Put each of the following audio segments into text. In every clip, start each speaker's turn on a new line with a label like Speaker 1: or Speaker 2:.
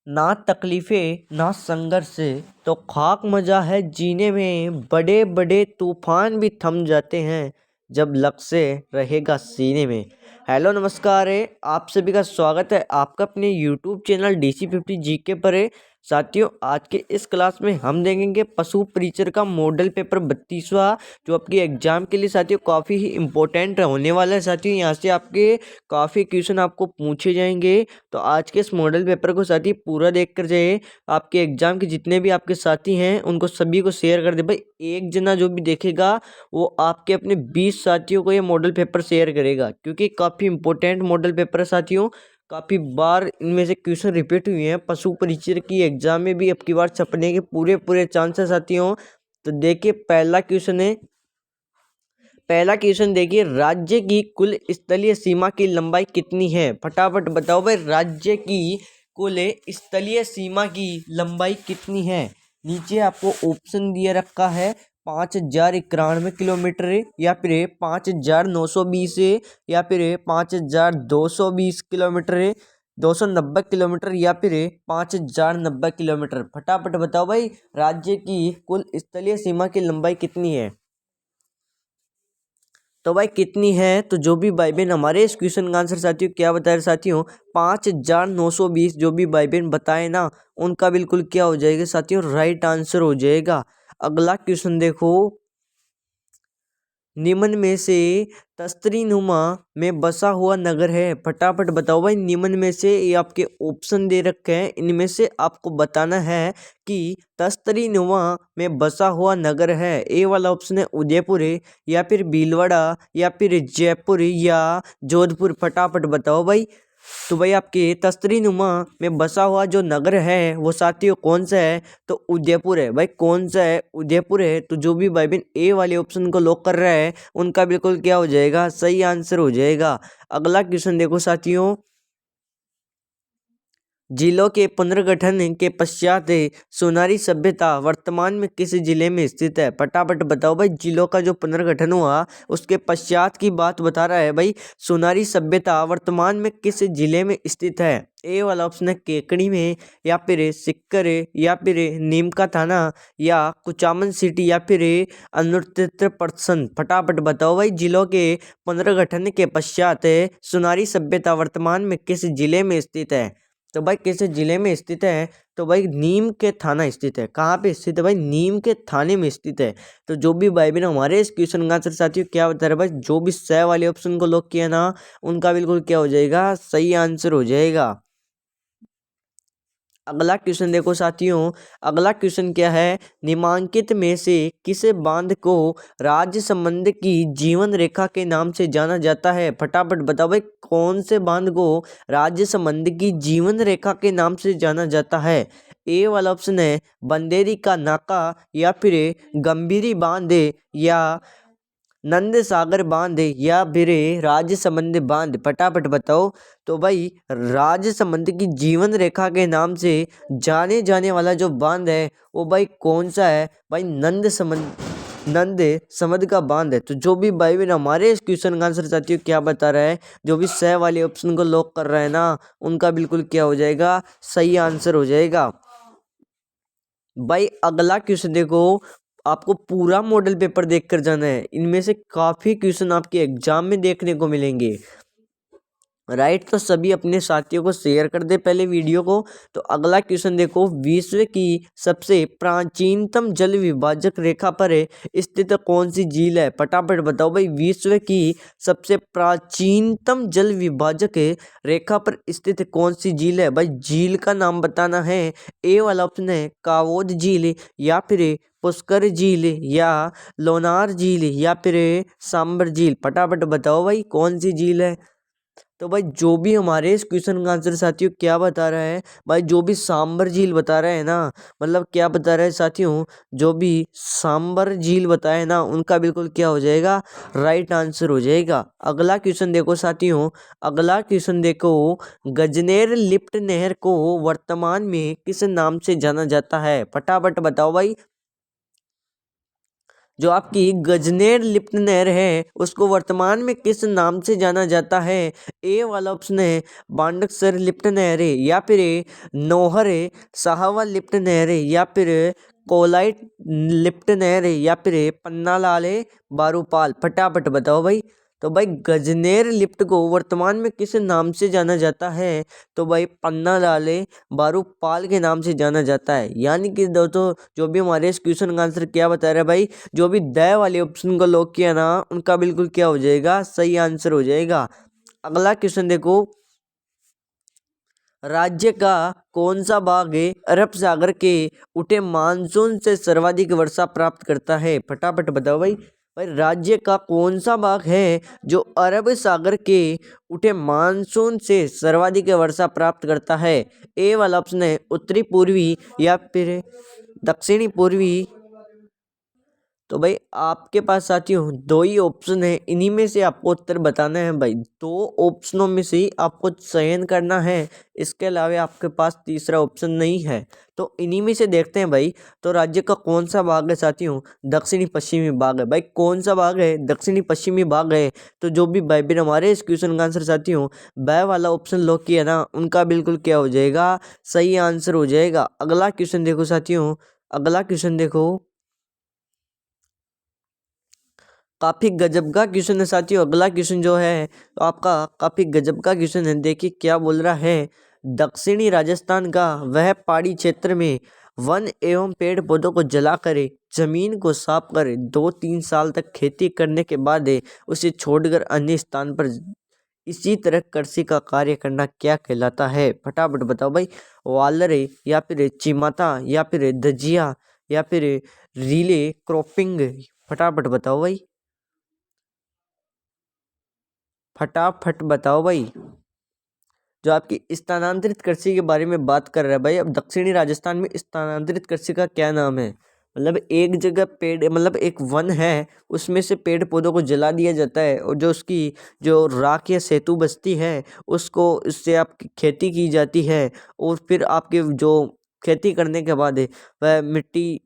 Speaker 1: ना तकलीफ़ें ना संघर्ष तो खाक मजा है जीने में। बड़े बड़े तूफान भी थम जाते हैं जब लक्ष्य रहेगा सीने में। हेलो नमस्कार है, आप सभी का स्वागत है आपका अपने यूट्यूब चैनल DC50 जीके पर है। साथियों, आज के इस क्लास में हम देखेंगे पशु परीक्षर का मॉडल पेपर 32वां, जो आपके एग्जाम के लिए साथियों काफ़ी ही इम्पोर्टेंट होने वाला है। साथियों, यहाँ से आपके काफ़ी क्वेश्चन आपको पूछे जाएंगे, तो आज के इस मॉडल पेपर को साथी पूरा देख कर जाइए। आपके एग्जाम के जितने भी आपके साथी हैं उनको सभी को शेयर कर दे भाई। एक जना जो भी देखेगा वो आपके अपने 20 साथियों को ये मॉडल पेपर शेयर करेगा, क्योंकि काफ़ी इंपॉर्टेंट मॉडल पेपर है साथियों। काफ़ी बार इनमें से क्वेश्चन रिपीट हुए हैं, पशु परीक्षर की एग्जाम में भी अब की बार छपने के पूरे पूरे चांस है साथियों। तो देखिए, पहला क्वेश्चन देखिए, राज्य की कुल स्थलीय सीमा की लंबाई कितनी है? फटाफट बताओ भाई, राज्य की कुल स्थलीय सीमा की लंबाई कितनी है? नीचे आपको ऑप्शन दिया रखा है, 5091 किलोमीटर, या फिर 5920, या फिर 5220 किलोमीटर, 290 किलोमीटर, या फिर 5090 किलोमीटर। फटाफट बताओ भाई, राज्य की कुल स्थलीय सीमा की लंबाई कितनी है? तो भाई कितनी है? तो जो भी भाई बहन हमारे इस क्वेश्चन का आंसर साथियों क्या बता रहे साथियों, 5920 जो भी भाई बहन बताए ना, उनका बिल्कुल क्या हो जाएगा साथियों, राइट आंसर हो जाएगा। अगला क्वेश्चन देखो, निम्न में से तस्तरीनुमा में बसा हुआ नगर है? फटाफट बताओ भाई, निम्न में से, ये आपके ऑप्शन दे रखे हैं, इनमें से आपको बताना है कि तस्तरीनुमा में बसा हुआ नगर है। ए वाला ऑप्शन है उदयपुर है, या फिर भीलवाड़ा, या फिर जयपुर, या जोधपुर। फटाफट बताओ भाई। तो भाई आपके तस्तरीनुमा में बसा हुआ जो नगर है वो साथियों कौन सा है? तो उदयपुर है। भाई कौन सा है? उदयपुर है। तो जो भी भाई बहन ए वाले ऑप्शन को लॉक कर रहा है उनका बिल्कुल क्या हो जाएगा, सही आंसर हो जाएगा। अगला क्वेश्चन देखो साथियों, जिलों के पुनर्गठन के पश्चात सोनारी सभ्यता वर्तमान में किस जिले में स्थित है? फटाफट बताओ भाई, जिलों का जो पुनर्गठन हुआ उसके पश्चात की बात बता रहा है भाई। सोनारी सभ्यता वर्तमान में किस जिले में स्थित है? ए वाला ऑप्शन है केकड़ी में, या फिर सिक्कर, या फिर नीमका थाना, या कुचामन सिटी, या फिर अनुत्तर। फटाफट बताओ भाई, जिलों के पुनर्गठन के पश्चात सोनारी सभ्यता वर्तमान में किस जिले में स्थित है? तो भाई किस जिले में स्थित है? तो भाई नीम के थाना स्थित है। कहाँ पे स्थित है भाई? नीम के थाने में स्थित है। तो जो भी भाई बहन हमारे इस क्वेश्चन का आंसर साथियों क्या बता रहे भाई, जो भी सह वाले ऑप्शन को लॉक किया ना, उनका बिल्कुल क्या हो जाएगा, सही आंसर हो जाएगा। अगला क्वेश्चन देखो साथियों, अगला क्वेश्चन क्या है, निम्नलिखित में से किस बांध को राज्य संबंध की जीवन रेखा के नाम से जाना जाता है? फटाफट बताओ भाई, कौन से बांध को राज्य संबंध की जीवन रेखा के नाम से जाना जाता है? ए वाला ऑप्शन है बंदेरी का नाका, या फिर गंभीरी बांध, या नंद सागर बांध, या फिर राजसमंद बांध। फटाफट बताओ। तो भाई राजसमंद की जीवन रेखा के नाम से जाने जाने वाला जो बांध है वो भाई कौन सा है? भाई नंद समद का बांध है। तो जो भी भाई बहन हमारे इस क्वेश्चन का आंसर साथियों क्या बता रहा है, जो भी सह वाले ऑप्शन को लॉक कर रहा है ना, उनका बिल्कुल क्या हो जाएगा, सही आंसर हो जाएगा। भाई अगला क्वेश्चन देखो, आपको पूरा मॉडल पेपर देखकर जाना है, इनमें से काफी क्वेश्चन आपके एग्जाम में देखने को मिलेंगे। राइट, तो सभी अपने साथियों को शेयर कर दे पहले वीडियो को। तो अगला क्वेश्चन देखो, विश्व की सबसे प्राचीनतम जल विभाजक रेखा पर स्थित कौन सी झील है? फटाफट बताओ भाई, विश्व की सबसे प्राचीनतम जल विभाजक रेखा पर स्थित कौन सी झील है? भाई झील का नाम बताना है। ए वाला ऑप्शन है कावोद झील, या फिर पुष्कर झील, या लोनार झील, या फिर सांबर झील। फटाफट बताओ भाई, कौन सी झील है? तो भाई जो भी हमारे इस क्वेश्चन का आंसर साथियों क्या बता रहा है भाई, जो भी सांबर झील बता रहा है ना, मतलब क्या बता रहा है साथियों, जो भी सांबर झील बताए ना, उनका बिल्कुल क्या हो जाएगा, राइट आंसर हो जाएगा। अगला क्वेश्चन देखो साथियों, अगला क्वेश्चन देखो, गजनेर लिफ्ट नहर को वर्तमान में किस नाम से जाना जाता है? फटाफट बताओ भाई, जो आपकी गजनेर लिप्ट नहर है उसको वर्तमान में किस नाम से जाना जाता है? ए वाला ऑप्शन है बांडकसर लिप्ट नहर है, या फिर नौहर है, साहवा लिप्ट नहर है, या फिर कोलाइट लिप्ट नहर है, या फिर पन्ना लाल है बारूपाल। फटाफट बताओ भाई। तो भाई गजनेर लिफ्ट को वर्तमान में किस नाम से जाना जाता है? तो भाई पन्ना लाले बारूपाल के नाम से जाना जाता है। यानी कि दोस्तों जो भी हमारे इस क्वेश्चन का आंसर क्या बता रहे हैं भाई, जो भी द वाले ऑप्शन को लॉक किया ना उनका बिल्कुल क्या हो जाएगा, सही आंसर हो जाएगा। अगला क्वेश्चन देखो, राज्य का कौन सा भाग अरब सागर के उठे मानसून से सर्वाधिक वर्षा प्राप्त करता है? फटाफट बताओ भाई। भाई राज्य का कौन सा भाग है जो अरब सागर के उठे मानसून से सर्वाधिक वर्षा प्राप्त करता है? ए वाला ऑप्शन है उत्तरी पूर्वी, या फिर दक्षिणी पूर्वी। तो भाई आपके पास साथियों दो ही ऑप्शन है, इन्हीं में से आपको उत्तर बताना है भाई। दो ऑप्शनों में से ही आपको चयन करना है, इसके अलावा आपके पास तीसरा ऑप्शन नहीं है। तो इन्हीं में से देखते हैं भाई। तो राज्य का कौन सा भाग है साथियों? दक्षिणी पश्चिमी भाग है। भाई कौन सा भाग है? दक्षिणी पश्चिमी भाग है। तो जो भी भाई बहन हमारे इस क्वेश्चन का आंसर साथियों ब वाला ऑप्शन लॉक किया ना उनका बिल्कुल क्या हो जाएगा, सही आंसर हो जाएगा। अगला क्वेश्चन देखो साथियों, अगला क्वेश्चन देखो, काफी गजब का क्वेश्चन है साथियों। अगला क्वेश्चन जो है तो आपका काफी गजब का क्वेश्चन है। देखिए क्या बोल रहा है, दक्षिणी राजस्थान का वह पहाड़ी क्षेत्र में वन एवं पेड़ पौधों को जलाकर जमीन को साफ कर 2-3 साल तक खेती करने के बाद उसे छोड़कर अन्य स्थान पर इसी तरह कृषि का कार्य करना क्या कहलाता है? फटाफट बताओ भाई। वालर है, या फिर चिमाता, या फिर दजिया, या फिर रिले क्रॉपिंग। फटाफट बताओ भाई, फटाफट बताओ भाई। जो आपकी स्थानांतरित कृषि के बारे में बात कर रहा है भाई, अब दक्षिणी राजस्थान में स्थानांतरित कृषि का क्या नाम है? मतलब एक जगह पेड़, मतलब एक वन है उसमें से पेड़ पौधों को जला दिया जाता है, और जो उसकी जो राख या सेतु बचती है उसको उससे आपकी खेती की जाती है। और फिर आपके जो खेती करने के बाद वह मिट्टी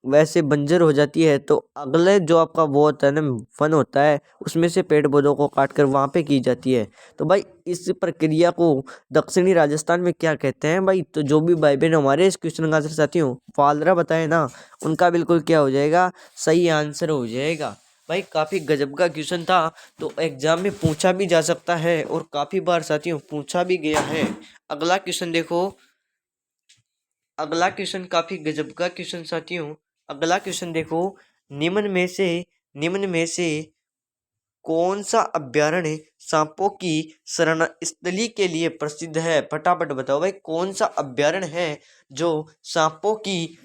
Speaker 1: वैसे बंजर हो जाती है, तो अगले जो आपका वो होता है ना वन होता है उसमें से पेड़ पौधों को काट कर वहाँ पे की जाती है। तो भाई इस प्रक्रिया को दक्षिणी राजस्थान में क्या कहते हैं भाई? तो जो भी भाई बहन हमारे इस क्वेश्चन का आंसर साथियों फालरा बताए ना उनका बिल्कुल क्या हो जाएगा, सही आंसर हो जाएगा। भाई काफ़ी गजब का क्वेश्चन था, तो एग्जाम में पूछा भी जा सकता है और काफ़ी बार साथियों पूछा भी गया है। अगला क्वेश्चन देखो, अगला क्वेश्चन काफी गजब का क्वेश्चन साथियों। अगला क्वेश्चन देखो, निम्न में से निम्न में से कौन सा अभ्यारण्य सांपों की शरण स्थली के लिए प्रसिद्ध है? फटाफट बताओ भाई, कौन सा अभ्यारण्य है जो सांपों की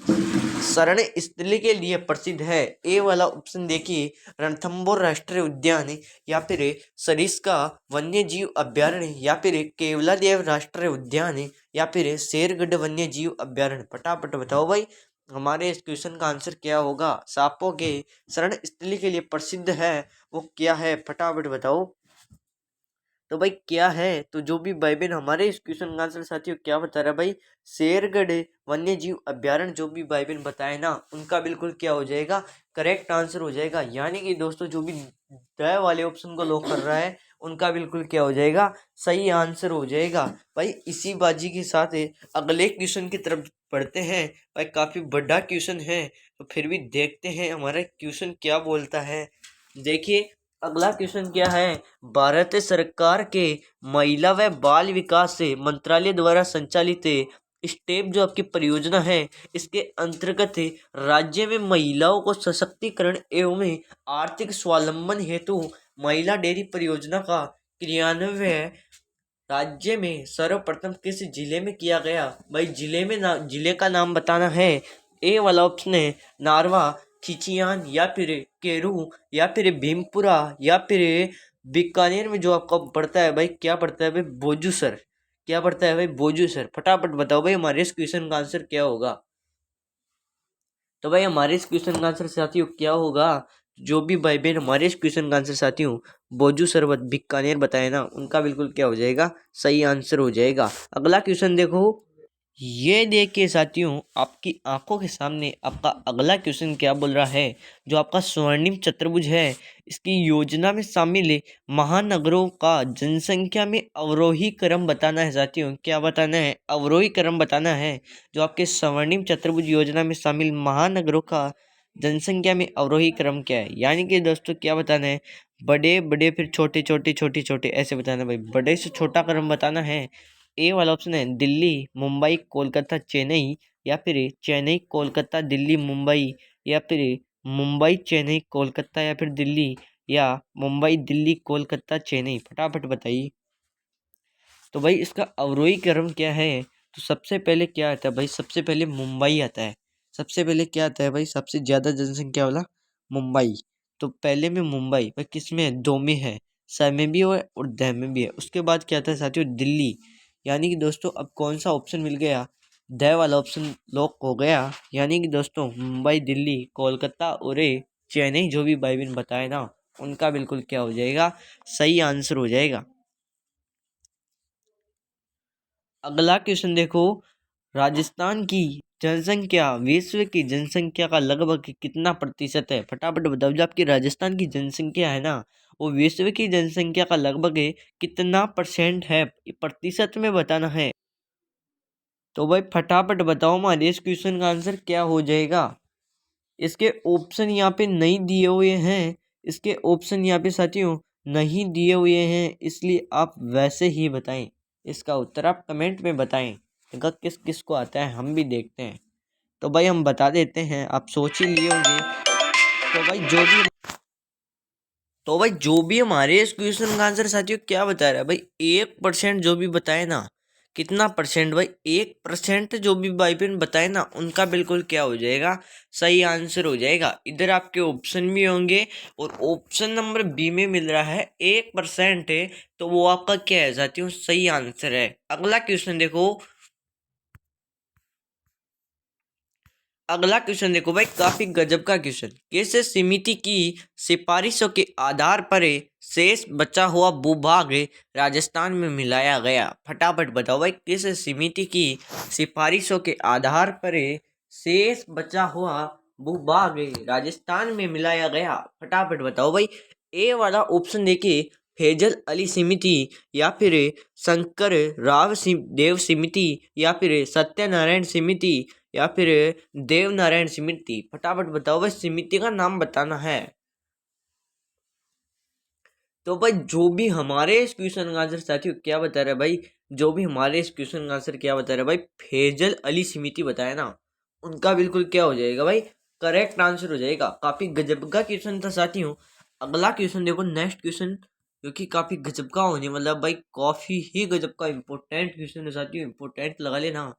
Speaker 1: शरण स्थली के लिए प्रसिद्ध है? ए वाला ऑप्शन देखिए रणथंभौर राष्ट्रीय उद्यान, या फिर सरिस्का वन्य जीव अभ्यारण्य, या फिर केवलादेव राष्ट्रीय उद्यान, या फिर शेरगढ़ वन्य जीव अभ्यारण्य। फटाफट बताओ भाई हमारे इस क्वेश्चन का आंसर क्या होगा? सांपों के शरण स्थली के लिए प्रसिद्ध है वो क्या है? फटाफट बताओ। तो भाई क्या है? तो जो भी भाई बहन हमारे इस क्वेश्चन का आंसर साथियों क्या बता रहा है भाई, शेरगढ़ वन्य जीव अभ्यारण्य। जो भी भाई बहन बताए ना उनका बिल्कुल क्या हो जाएगा, करेक्ट आंसर हो जाएगा। यानी कि दोस्तों जो भी द वाले ऑप्शन को लॉक कर रहा है उनका बिल्कुल क्या हो जाएगा, सही आंसर हो जाएगा। भाई इसी बाजी के साथ अगले क्वेश्चन की तरफ बढ़ते हैं। भाई काफी बड़ा क्वेश्चन है, तो फिर भी देखते हैं हमारा क्वेश्चन क्या बोलता है। देखिए अगला क्वेश्चन क्या है, भारत सरकार के महिला व बाल विकास मंत्रालय द्वारा संचालित स्टेप जो आपकी परियोजना है इसके अंतर्गत राज्य में महिलाओं को सशक्तिकरण एवं आर्थिक स्वावलंबन हेतु महिला डेयरी परियोजना का क्रियान्वयन राज्य में सर्वप्रथम किस जिले में किया गया? भाई जिले में जिले का नाम बताना है। ए वाला ऑप्शन है नारवा, खिचियान, या फिर केरू, या फिर भीमपुरा, या फिर बीकानेर में जो आपका पड़ता है भाई, क्या पड़ता है भाई, बोजूसर। क्या पड़ता है भाई, बोजूसर। फटाफट बताओ भाई हमारे इस क्वेश्चन का आंसर क्या होगा? तो भाई हमारे इस क्वेश्चन का आंसर साथियों क्या होगा? जो भी भाई बहन हमारे इस क्वेश्चन का आंसर साथियों बोजू सरबत बीकानेर बताए ना उनका बिल्कुल क्या हो जाएगा, सही आंसर हो जाएगा। अगला क्वेश्चन देखो, ये देखिए साथियों, आपकी आंखों के सामने आपका अगला क्वेश्चन क्या बोल रहा है। जो आपका स्वर्णिम चतुर्भुज है, इसकी योजना में शामिल महानगरों का जनसंख्या में अवरोही क्रम बताना है साथियों। क्या बताना है? अवरोही क्रम बताना है। जो आपके स्वर्णिम चतुर्भुज योजना में शामिल महानगरों का जनसंख्या में अवरोही क्रम क्या है, यानी कि दोस्तों क्या बताना है? बड़े बड़े फिर छोटे छोटे छोटे छोटे ऐसे बताना है भाई। बड़े से छोटा क्रम बताना है। ए वाला ऑप्शन है दिल्ली मुंबई कोलकाता चेन्नई, या फिर चेन्नई कोलकाता दिल्ली मुंबई, या फिर मुंबई चेन्नई कोलकाता, या फिर दिल्ली, या मुंबई दिल्ली कोलकाता चेन्नई। फटाफट बताइए। तो भाई इसका अवरोही क्रम क्या है? तो सबसे पहले क्या आता है भाई? सबसे पहले मुंबई आता है। सबसे पहले क्या आता है भाई? सबसे ज़्यादा जनसंख्या वाला मुंबई। तो पहले में मुंबई भाई किस में है? दो में है, स में भी है और द में भी है। उसके बाद क्या आता है साथियों? दिल्ली। यानी कि दोस्तों अब कौन सा ऑप्शन मिल गया? द वाला ऑप्शन लॉक हो गया। यानी कि दोस्तों मुंबई दिल्ली कोलकाता और चेन्नई जो भी भाई बहन बताए ना, उनका बिल्कुल क्या हो जाएगा? सही आंसर हो जाएगा। अगला क्वेश्चन देखो, राजस्थान की जनसंख्या विश्व की जनसंख्या का लगभग कितना प्रतिशत है? फटाफट बताओ। जो आपकी राजस्थान की जनसंख्या है ना, वो विश्व की जनसंख्या का लगभग कितना परसेंट है? प्रतिशत में बताना है। तो भाई फटाफट बताओ, हमारे इस क्वेश्चन का आंसर क्या हो जाएगा? इसके ऑप्शन यहाँ पे नहीं दिए हुए हैं। इसके ऑप्शन यहाँ पे साथियों नहीं दिए हुए हैं, इसलिए आप वैसे ही बताएं। इसका उत्तर आप कमेंट में बताएं। अगर किस किस को आता है हम भी देखते हैं। तो भाई हम बता देते हैं, आप सोच ही लिए होंगे। तो भाई जो भी हमारे इस क्वेश्चन का आंसर साथियों क्या बता रहा है भाई? 1% जो भी बताए ना, कितना परसेंट भाई? 1% जो भी भाई बहन बताए ना, उनका बिल्कुल क्या हो जाएगा? सही आंसर हो जाएगा। इधर आपके ऑप्शन भी होंगे, और ऑप्शन नंबर बी में मिल रहा है 1% है, तो वो आपका क्या है साथियों? सही आंसर है। अगला क्वेश्चन देखो। अगला क्वेश्चन देखो भाई, काफी गजब का क्वेश्चन। कैसे समिति की सिफारिशों के आधार पर शेष बचा हुआ भूभाग राजस्थान में मिलाया गया? फटाफट बताओ भाई, किस समिति की सिफारिशों के आधार पर शेष बचा हुआ भूभाग राजस्थान में मिलाया गया? फटाफट बताओ भाई। ए वाला ऑप्शन देखिए, फैजल अली समिति, या फिर शंकर राव देव समिति, या फिर सत्यनारायण समिति, या फिर देव नारायण समिति। फटाफट बताओ भाई, समिति का नाम बताना है। तो भाई जो भी हमारे इस क्वेश्चन का आंसर साथियों क्या बता रहा है भाई? जो भी हमारे इस क्वेश्चन का आंसर क्या बता रहा है भाई? फैजल अली समिति बताया ना, उनका बिल्कुल क्या हो जाएगा भाई? करेक्ट आंसर हो जाएगा। काफी गजब का क्वेश्चन था साथियों। अगला क्वेश्चन देखो, नेक्स्ट क्वेश्चन, जो कि काफी गजब का होने मतलब भाई, काफी ही गजब का इंपॉर्टेंट क्वेश्चन है साथियों। इंपॉर्टेंट लगा लेना।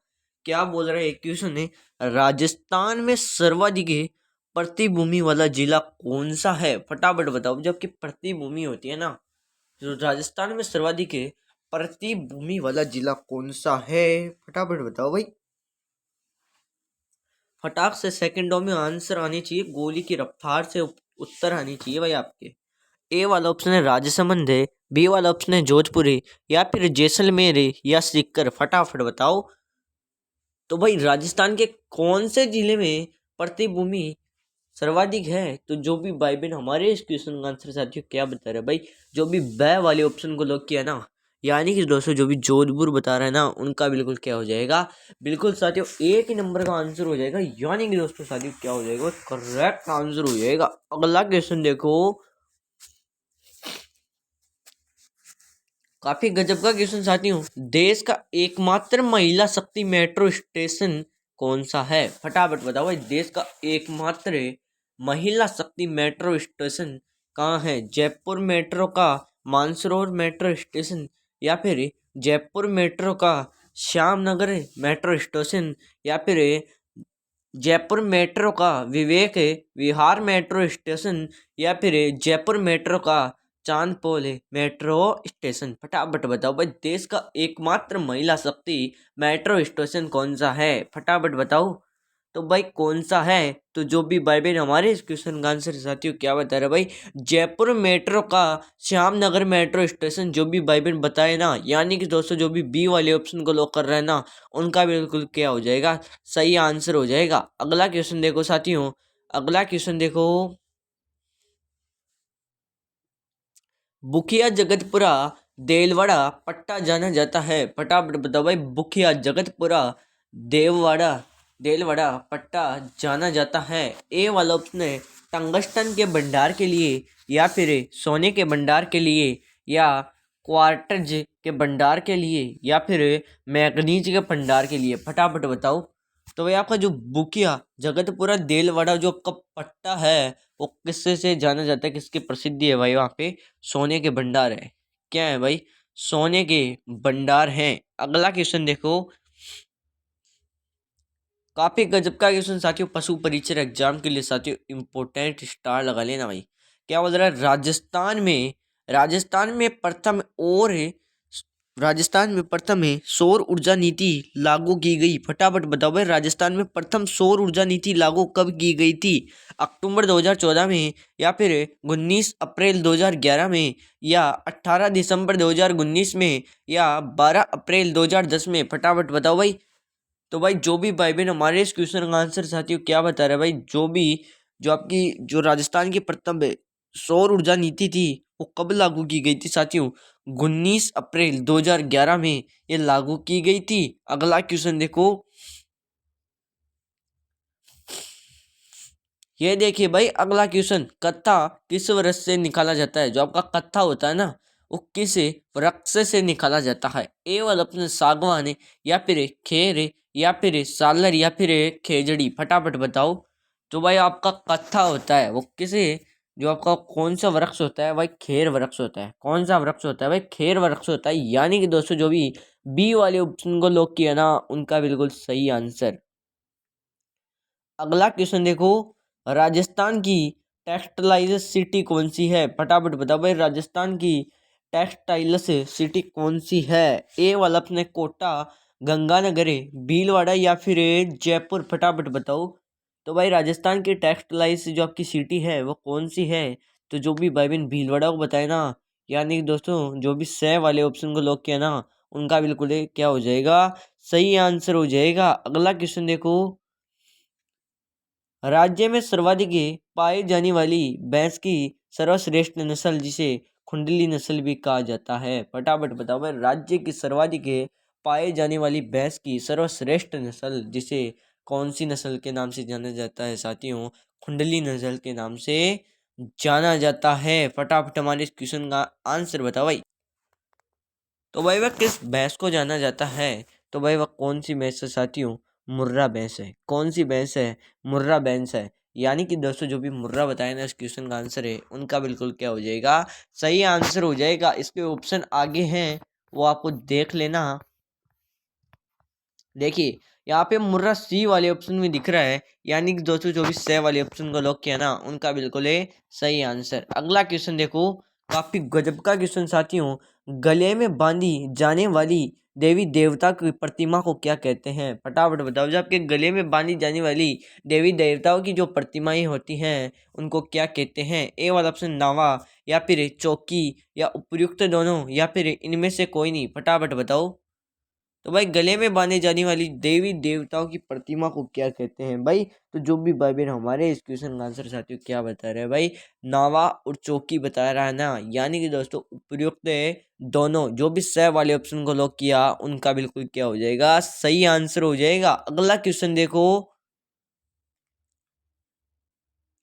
Speaker 1: क्या बोल रहा है एक क्वेश्चन है, राजस्थान में सर्वाधिक प्रतिभूमि वाला जिला कौन सा है? फटाफट बताओ। जब की प्रतिभूमि होती है ना, जो राजस्थान में सर्वाधिक है प्रतिभूमि वाला जिला कौन सा है? फटाफट बताओ भाई। फटाक से सेकंडों में आंसर आनी चाहिए, गोली की रफ्तार से उत्तर आनी चाहिए भाई आपके। ए वाला ऑप्शन है राजसमंद है, बी वाला ऑप्शन है जोधपुर है, या फिर जैसलमेर है, या सीकर। फटाफट बताओ। तो भाई राजस्थान के कौन से जिले में प्रतिभूमि सर्वाधिक है? तो जो भी भाई बहन हमारे इस क्वेश्चन का आंसर साथियों क्या बता रहे हैं भाई? जो भी ब वाले ऑप्शन को लॉक किया ना, यानी कि दोस्तों जो भी जोधपुर बता रहा है ना, उनका बिल्कुल क्या हो जाएगा? बिल्कुल साथियों एक ही नंबर का आंसर हो जाएगा। यानी कि दोस्तों साथियों क्या हो जाएगा? करेक्ट आंसर हो जाएगा। अगला क्वेश्चन देखो, काफी गजब का क्वेश्चन साथियों। देश का एकमात्र महिला शक्ति मेट्रो स्टेशन कौन सा है? फटाफट बताओ भाई। देश का एकमात्र महिला शक्ति मेट्रो स्टेशन कहाँ है? जयपुर मेट्रो का मानसरोवर मेट्रो स्टेशन, या फिर जयपुर मेट्रो का श्यामनगर मेट्रो स्टेशन, या फिर जयपुर मेट्रो का विवेक विहार मेट्रो स्टेशन, या फिर जयपुर मेट्रो का चांदपोल मेट्रो स्टेशन। फटाफट बताओ भाई, देश का एकमात्र महिला शक्ति मेट्रो स्टेशन कौन सा है? फटाफट बताओ। तो भाई कौन सा है? तो जो भी भाई बहन हमारे इस क्वेश्चन का आंसर साथियों क्या बता रहे भाई, जयपुर मेट्रो का श्यामनगर मेट्रो स्टेशन, जो भी भाई बहन बताए ना, यानी कि दोस्तों जो भी बी वाले ऑप्शन को लॉक कर रहे हैं ना, उनका बिल्कुल क्या हो जाएगा, सही आंसर हो जाएगा। अगला क्वेश्चन देखो साथियों, अगला क्वेश्चन देखो, बुखिया जगतपुरा देलवाड़ा पट्टा जाना जाता है, फटाफट बताओ भाई, बुखिया जगतपुरा देववाड़ा देलवाड़ा पट्टा जाना जाता है। ए वाला ऑप्शन है टंगस्टन के भंडार के लिए, या फिर सोने के भंडार के लिए, या क्वार्टज के भंडार के लिए, या फिर मैग्नीज के भंडार के लिए, फटाफट बताओ। तो भाई आपका जो बुकिया जगतपुरा देलवाड़ा जो आपका पट्टा है, वो किससे से जाना जाता है, किसकी प्रसिद्धि है भाई वहाँ पे? सोने के भंडार है। क्या है भाई? सोने के भंडार हैं। अगला क्वेश्चन देखो, काफी गजब का क्वेश्चन साथियों, पशु परीक्षर एग्जाम के लिए साथियों इंपोर्टेंट स्टार लगा लेना भाई। क्या बोल रहा है, राजस्थान में प्रथम और राजस्थान में प्रथम है सौर ऊर्जा नीति लागू की गई, फटाफट बताओ भाई, राजस्थान में प्रथम सौर ऊर्जा नीति लागू कब की गई थी? अक्टूबर 2014 में, या फिर 19 अप्रैल 2011 में, या 18 दिसंबर 2019 में, या 12 अप्रैल 2010 में, फटाफट बताओ भाई। तो भाई जो भी भाई बहन हमारे इस क्वेश्चन का आंसर साथियों क्या बता रहे हैं भाई, जो आपकी जो राजस्थान की प्रथम सौर ऊर्जा नीति थी, वो कब लागू की गई थी साथियों? 19 अप्रैल 2011 में ये लागू की गई थी। अगला क्वेश्चन देखो, ये देखिए भाई, अगला क्वेश्चन, कत्था किस वृक्ष से निकाला जाता है? जो आपका कत्था होता है ना, वो किस वृक्ष से निकाला जाता है? ए वाला अपने सागवान है, या फिर खेर है, या फिर सालर, या फिर खेजड़ी, फटाफट बताओ। तो भाई आपका कत्था होता है वो किसे, जो आपका कौन सा वृक्ष होता है भाई? खेर वृक्ष होता है। कौन सा वृक्ष होता है भाई? खेर वृक्ष होता है। यानी कि दोस्तों जो भी बी वाले ऑप्शन को लॉक किया ना, उनका बिल्कुल सही आंसर। अगला क्वेश्चन देखो, राजस्थान की टेक्सटाइल्स सिटी कौन सी है? फटाफट बताओ भाई, राजस्थान की टेक्सटाइल्स सिटी कौन सी है? ए वाला अपने कोटा, गंगानगर, भीलवाड़ा, या फिर जयपुर, फटाफट बताओ। तो भाई राजस्थान की टेक्सटाइल्स जो आपकी सिटी है वो कौन सी है? तो जो भी भाई बहन भीलवाड़ा को बताए ना, यानी कि दोस्तों जो भी सह वाले ऑप्शन को लॉक किया ना, उनका बिल्कुल क्या हो जाएगा, सही आंसर हो जाएगा। अगला क्वेश्चन देखो, राज्य में सर्वाधिक पाई जाने वाली भैंस की सर्वश्रेष्ठ नस्ल जिसे खुंडली नस्ल भी कहा जाता है, फटाफट बताओ भाई, राज्य की सर्वाधिक पाए जाने वाली भैंस की सर्वश्रेष्ठ नस्ल जिसे कौन सी नस्ल के नाम से जाना जाता है साथियों? खुंडली नस्ल के नाम से जाना जाता है। फटाफट हमारे इस क्वेश्चन का आंसर बताओ भाई। तो भाई वह किस भैंस को जाना जाता है? तो भाई वह कौन सी भैंस है साथियों? मुर्रा भैंस है। कौन सी भैंस है? मुर्रा भैंस है। यानी कि दोस्तों जो भी मुर्रा बताया ना इस क्वेश्चन का आंसर है, उनका बिल्कुल क्या हो जाएगा, सही आंसर हो जाएगा। इसके ऑप्शन आगे हैं, वो आपको देख लेना। देखिए यहाँ पे मुर्रा सी वाले ऑप्शन में दिख रहा है, यानी कि दोस्तों जो भी से वाले ऑप्शन को लॉक किया ना, उनका बिल्कुल है सही आंसर। अगला क्वेश्चन देखो, काफी गजब का क्वेश्चन साथियों, गले में बांधी जाने वाली देवी देवता की प्रतिमा को क्या कहते हैं? फटाफट बताओ। जब आपके गले में बांधी जाने वाली देवी देवताओं की जो प्रतिमाएं होती हैं, उनको क्या कहते हैं? ए वाला ऑप्शन नावा, या फिर चौकी, या उपयुक्त दोनों, या फिर इनमें से कोई नहीं, फटाफट बताओ। तो भाई गले में बांधे जाने वाली देवी देवताओं की प्रतिमा को क्या कहते हैं भाई? तो जो भी भाई बहन हमारे इस क्वेश्चन का आंसर साथियों क्या बता रहे हैं भाई, नावा और चौकी बता रहा है ना, यानी कि दोस्तों उपयुक्त है दोनों। जो भी सह वाले ऑप्शन को लॉक किया, उनका बिल्कुल क्या हो जाएगा, सही आंसर हो जाएगा। अगला क्वेश्चन देखो,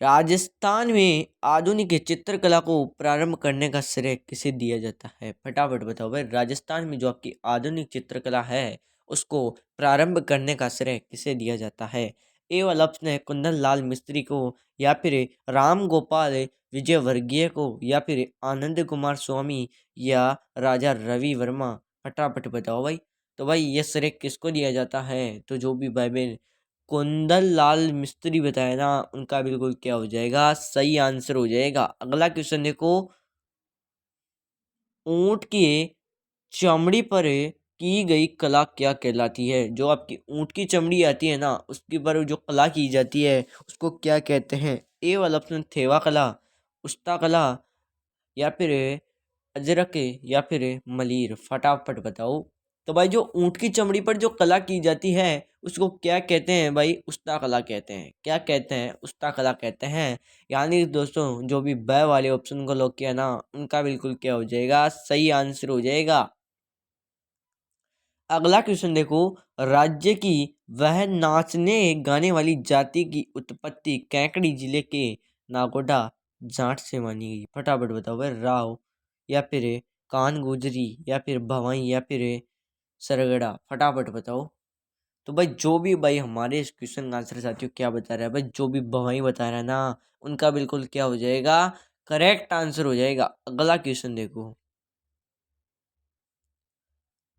Speaker 1: राजस्थान में आधुनिक चित्रकला को प्रारंभ करने का श्रेय किसे दिया जाता है? फटाफट बताओ भाई, राजस्थान में जो आपकी आधुनिक चित्रकला है, उसको प्रारंभ करने का श्रेय किसे दिया जाता है? ए वाला ऑप्शन है कुंदन लाल मिस्त्री को, या फिर राम गोपाल विजयवर्गीय को, या फिर आनंद कुमार स्वामी, या राजा रवि वर्मा, फटाफट बताओ भाई। तो भाई ये श्रेय किसको दिया जाता है? तो जो भी भाई बहन कुंदन लाल मिस्त्री बताया ना, उनका बिल्कुल क्या हो जाएगा, सही आंसर हो जाएगा। अगला क्वेश्चन देखो, ऊंट की चमड़ी पर की गई कला क्या कहलाती है? जो आपकी ऊँट की चमड़ी आती है ना, उसके ऊपर जो कला की जाती है उसको क्या कहते हैं? ए वाला ऑप्शन थेवा कला, उस्ता कला, या फिर अजरक, या फिर मलीर। फटाफट बताओ। तो भाई जो ऊँट की चमड़ी पर जो कला की जाती है उसको क्या कहते हैं भाई? उस्ता कला कहते हैं। क्या कहते हैं? उस्ता कला कहते हैं। यानी कि दोस्तों जो भी ब वाले ऑप्शन को लॉक किया ना, उनका बिल्कुल क्या हो जाएगा? सही आंसर हो जाएगा। अगला क्वेश्चन देखो। राज्य की वह नाचने गाने वाली जाति की उत्पत्ति कैकड़ी जिले के नागोडा जाट से मानी गई। फटाफट बताओ भाई। राव, या फिर कान गुजरी, या फिर भवाई, या फिर सरगड़ा। फटाफट बताओ। तो भाई जो भी भाई हमारे इस क्वेश्चन का आंसर साथियों क्या बता रहा है भाई, जो भी भवाई बता रहा है ना, उनका बिल्कुल क्या हो जाएगा? करेक्ट आंसर हो जाएगा। अगला क्वेश्चन देखो।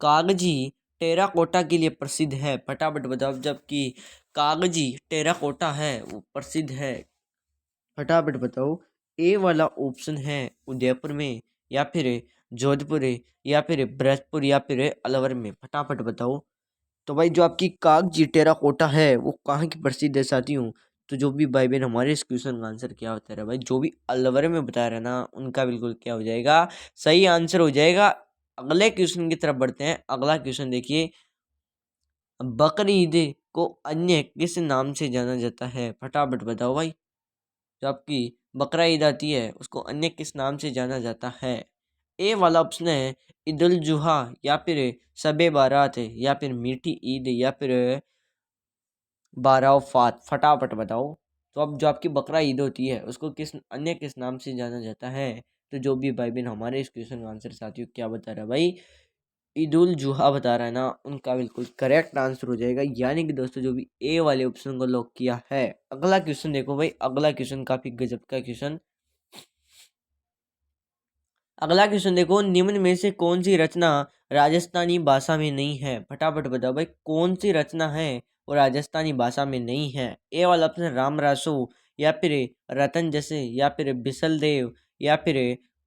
Speaker 1: कागजी टेराकोटा के लिए प्रसिद्ध है। फटाफट बताओ। जबकि कागजी टेराकोटा है वो प्रसिद्ध है। फटाफट बताओ। ए वाला ऑप्शन है उदयपुर में, या फिर जोधपुर, या फिर बृहस्पति, या फिर अलवर में। फटाफट बताओ। तो भाई जो आपकी कागजी टेराकोटा है वो कहाँ की प्रसिद्ध है साथियों? तो जो भी भाई बहन हमारे इस क्वेश्चन का आंसर क्या होता है भाई, जो भी अलवर में बता रहा है ना, उनका बिल्कुल क्या हो जाएगा? सही आंसर हो जाएगा। अगले क्वेश्चन की तरफ बढ़ते हैं। अगला क्वेश्चन देखिए। बकरी ईद को अन्य किस नाम से जाना जाता है? फटाफट बताओ भाई। जो आपकी बकरा ईद आती है उसको अन्य किस नाम से जाना जाता है? ए वाला ऑप्शन है ईद उल जुहा, या फिर शबे बारात, या फिर मीठी ईद, या फिर बाराफात। फटाफट बताओ। तो अब जो आपकी बकरा ईद होती है उसको किस नाम से जाना जाता है? तो जो भी भाई बहन हमारे इस क्वेश्चन का आंसर साथियों क्या बता रहा है भाई, ईद उल जुहा बता रहा है ना, उनका बिल्कुल करेक्ट आंसर हो जाएगा। यानी कि दोस्तों जो भी ए वाले ऑप्शन को लॉक किया है। अगला क्वेश्चन देखो भाई। अगला क्वेश्चन काफी गजब का क्वेश्चन। अगला क्वेश्चन देखो। निम्न में से कौन सी रचना राजस्थानी भाषा में नहीं है? फटाफट बताओ भाई। कौन सी रचना है वो राजस्थानी भाषा में नहीं है? ए वाला ऑप्शन राम रासो, या फिर रतन जैसे, या फिर बिसल देव, या फिर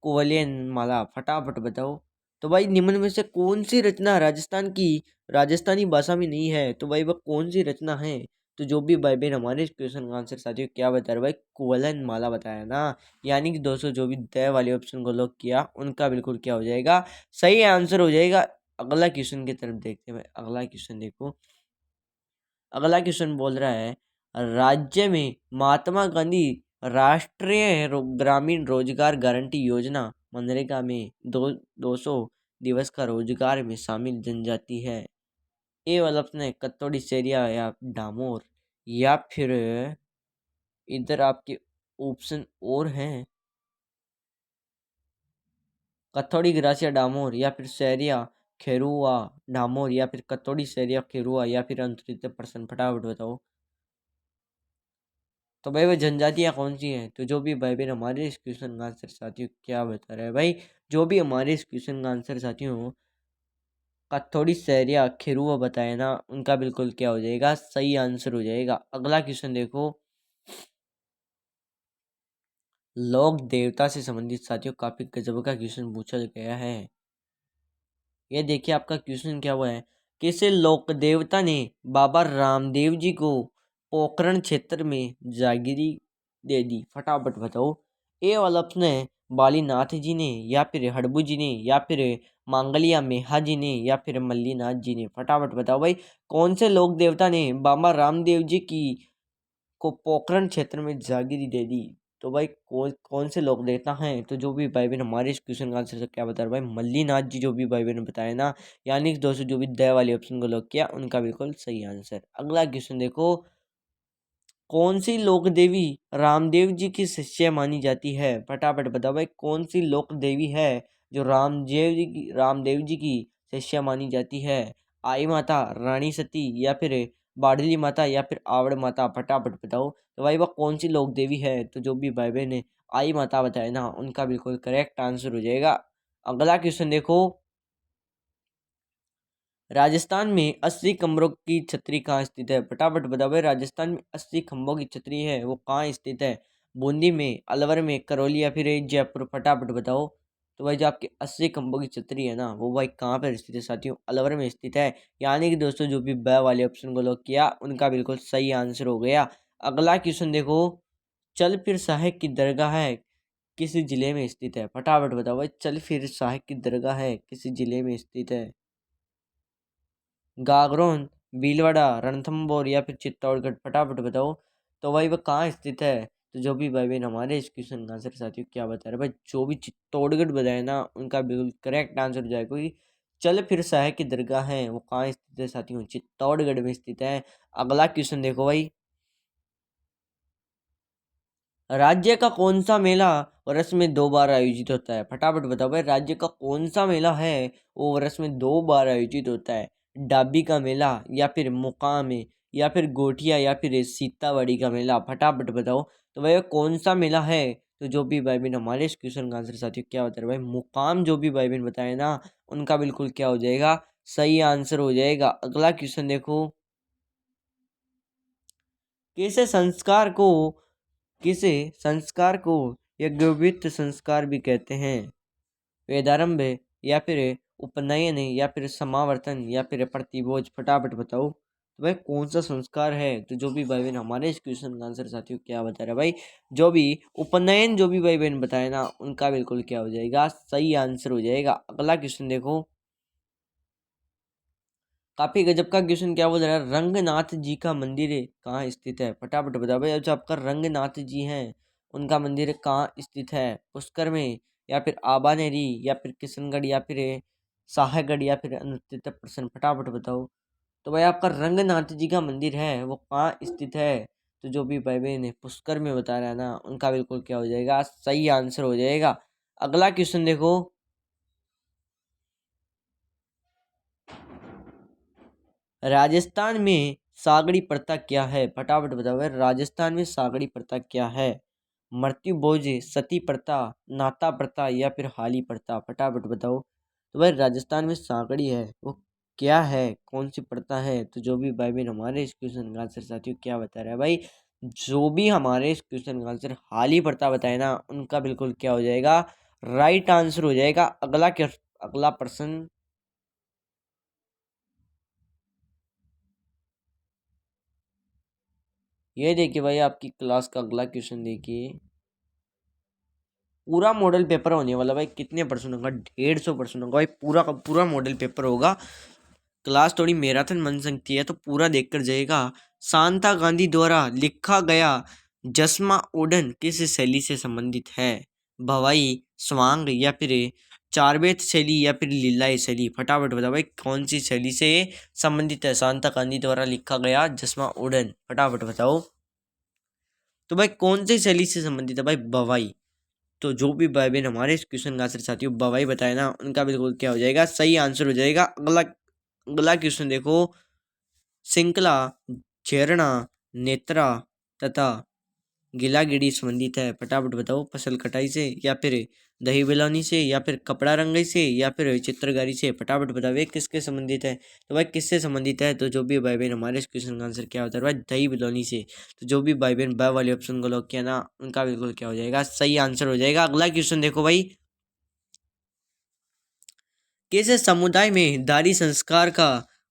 Speaker 1: कुवलयन माला। फटाफट बताओ। तो भाई निम्न में से कौन सी रचना राजस्थानी भाषा में नहीं है? तो भाई वह कौन सी रचना है? तो जो भी भाई बहन हमारे इस क्वेश्चन का आंसर साथियों क्या बता रहे भाई, कुवलयन माला बताया ना। यानी कि दोस्तों जो भी द वाले ऑप्शन को लॉक किया उनका बिल्कुल क्या हो जाएगा? सही आंसर हो जाएगा। अगला क्वेश्चन की तरफ देखते हैं भाई। अगला क्वेश्चन देखो। अगला क्वेश्चन बोल रहा है राज्य में महात्मा गांधी राष्ट्रीय ग्रामीण रोजगार गारंटी योजना मनरेगा में 200 दिवस का रोजगार में शामिल जनजाति है। ए वाला ऑप्शन है कत्तोड़ी सेरिया, या डामोर, या फिर इधर आपके ऑप्शन और हैं कथौड़ी ग्रासिया डामोर, या फिर सैरिया खेरुआ डामोर, या फिर कथौड़ी सैरिया खेरुआ, या फिर अंतरित पर्सन। फटाफट बताओ। तो भाई वो जनजातियाँ कौन सी हैं? तो जो भी भाई बहन हमारे इस क्वेश्चन का आंसर साथियों क्या बता रहे हैं भाई, जो भी हमारे इस क्वेश्चन का आंसर साथियों कथौड़ी सैरिया खेरुआ बताए ना, उनका बिल्कुल क्या हो जाएगा? सही आंसर हो जाएगा। अगला क्वेश्चन देखो। लोक देवता से संबंधित साथियों काफी गजब का क्वेश्चन पूछा गया है। ये देखिए आपका क्वेश्चन क्या हुआ है। किस लोक देवता ने बाबा रामदेव जी को पोखरण क्षेत्र में जागीरी दे दी? फटाफट बताओ। ए वाला ऑप्शन है बालीनाथ जी ने, या फिर हड़बू जी ने, या फिर मांगलिया मेहा जी ने, या फिर मल्लीनाथ जी ने। फटाफट बताओ भाई। कौन से लोक देवता ने बाबा रामदेव जी की को पोखरण क्षेत्र में जागीरी दे दी? तो भाई कौन कौन से लोग देवता हैं? तो जो भी भाई बहन हमारे इस क्वेश्चन का आंसर से क्या बता रहे भाई, मल्लीनाथ जी। जो भी भाई बहन ने बताया ना, यानी कि दोस्तों जो भी द वाले ऑप्शन को लॉक किया उनका बिल्कुल सही आंसर। अगला क्वेश्चन देखो। कौन सी लोक देवी रामदेव जी की शिष्य मानी जाती है? फटाफट बताओ भाई। कौन सी लोक देवी है जो रामदेव जी की शिष्य मानी जाती है? आई माता, रानी सती, या फिर बाड़ली माता, या फिर आवड़ माता। फटाफट बताओ। तो भाई वह कौन सी लोक देवी है? तो जो भी भाई बहन ने आई माता बताया ना, उनका बिल्कुल करेक्ट आंसर हो जाएगा। अगला क्वेश्चन देखो। राजस्थान में 80 खम्भों की छतरी कहाँ स्थित है? फटाफट बताओ भाई। राजस्थान में 80 खम्भों की छतरी है वो कहाँ स्थित है? बूंदी में, अलवर में, करौली, या फिर जयपुर। फटाफट बताओ। तो भाई जो आपके 80 खंभों की छतरी है ना, वो भाई कहाँ पर स्थित है साथियों? अलवर में स्थित है। यानी कि दोस्तों जो भी ब वाले ऑप्शन को लॉक किया उनका बिल्कुल सही आंसर हो गया। अगला क्वेश्चन देखो, चल फिर साहिब की दरगाह है किस जिले में स्थित है? फटाफट बताओ भाई, चल फिर साहिब की दरगाह है किस जिले में स्थित है? गागरोन, भीलवाड़ा, रणथंभौर या फिर चित्तौड़गढ़? फटाफट बताओ। तो भाई वह कहाँ स्थित है? तो जो भी भाई बहन हमारे इस क्वेश्चन का आंसर साथियों क्या बता रहे भाई, जो भी चित्तौड़गढ़ बताए ना उनका बिल्कुल करेक्ट आंसर हो जाएगा। क्योंकि चल फिर साहिब की दरगाह है वो कहाँ स्थित है साथियों? चित्तौड़गढ़ में स्थित है। अगला क्वेश्चन देखो भाई, राज्य का कौन सा मेला वर्ष में 2 बार आयोजित होता है? फटाफट बताओ भाई, राज्य का कौन सा मेला है वो वर्ष में 2 बार आयोजित होता है? डाबी का मेला या फिर मुकाम या फिर गोठिया या फिर सीताबड़ी का मेला? फटाफट बताओ। तो भाई कौन सा मेला है? तो जो भी भाई बहन हमारे इस क्वेश्चन का आंसर साथियों क्या बता रहे भाई, मुकाम जो भी भाई बहन बताए ना उनका बिल्कुल क्या हो जाएगा? सही आंसर हो जाएगा। अगला क्वेश्चन देखो, कैसे संस्कार को किसे संस्कार को यज्ञोपवीत संस्कार भी कहते हैं? वेदारंभ या फिर उपनयन या फिर समावर्तन या फिर प्रतिभोज? फटाफट बताओ। तो भाई कौन सा संस्कार है? तो जो भी भाई बहन हमारे इस क्वेश्चन का आंसर साथियों क्या बता रहे भाई, जो भी उपनयन जो भी भाई बहन बताए ना उनका बिल्कुल क्या हो जाएगा? सही आंसर हो जाएगा। अगला क्वेश्चन देखो, काफी गजब का क्वेश्चन क्या बोल रहा है, रंगनाथ जी का मंदिर कहाँ स्थित है? फटाफट बताओ भाई, जो आपका रंगनाथ जी हैं उनका मंदिर कहाँ स्थित है? पुष्कर में या फिर आबानेरी या फिर किशनगढ़ या फिर साहेगढ़ या फिर अनुत्तरप्रदेश प्रश्न? फटाफट बताओ। तो भाई आपका रंगनाथ जी का मंदिर है वो कहाँ स्थित है? तो जो भी भाई बहन पुष्कर में बता रहा है ना उनका बिल्कुल क्या हो जाएगा? सही आंसर हो जाएगा। अगला क्वेश्चन देखो, राजस्थान में सागड़ी प्रथा क्या है? फटाफट बताओ भाई, राजस्थान में सागड़ी प्रथा क्या है? मृत्यु भोज, सती प्रथा, नाता प्रथा या फिर हाली प्रथा? फटाफट बताओ। तो भाई राजस्थान में सागड़ी है वो क्या है, कौन सी प्रथा है? तो जो भी भाई बहन हमारे इस क्वेश्चन का आंसर साथियों क्या बता रहा है भाई, जो भी हमारे इस क्वेश्चन का आंसर हाली प्रथा बताए ना उनका बिल्कुल क्या हो जाएगा? राइट आंसर हो जाएगा। अगला प्रश्न, ये देखिए भाई आपकी क्लास का अगला क्वेश्चन देखिए, पूरा मॉडल पेपर होने वाला भाई, कितने परसेंट होगा? 150% होगा भाई, पूरा का पूरा मॉडल पेपर होगा। क्लास थोड़ी मैराथन बन सकती है तो पूरा देखकर जाएगा। शांता गांधी द्वारा लिखा गया जसमा ओडन किस शैली से संबंधित है? भवाई, स्वांग या फिर चारवेद शैली या फिर लीलाई शैली? फटाफट बताओ भाई कौन सी शैली से संबंधित है शांता गांधी द्वारा लिखा गया जसमा ओडन? फटाफट बताओ। तो भाई कौन सी शैली से संबंधित है भाई? बवाई। तो जो भी भाई बहन हमारे इस क्वेश्चन का आंसर साथियों बवाई बताए ना उनका बिल्कुल क्या हो जाएगा? सही आंसर हो जाएगा। अगला अगला क्वेश्चन देखो, श्रृंखला, झरना, नेत्रा तथा गिलागिड़ी संबंधित है? फटाफट बताओ। फसल कटाई से या फिर दही बिलौनी से या फिर कपड़ा रंगाई से या फिर चित्रकारी से? फटाफट बताओ ये किसके संबंधित है? तो भाई किससे संबंधित है? तो जो भी भाई बहन हमारे इस क्वेश्चन का आंसर क्या होता है भाई? दही बिलौनी से। तो जो भी भाई बहन ब वाले ऑप्शन को लॉक किया ना उनका बिल्कुल क्या हो जाएगा? सही आंसर हो जाएगा। अगला क्वेश्चन देखो भाई, कैसे समुदाय में दारी संस्कार का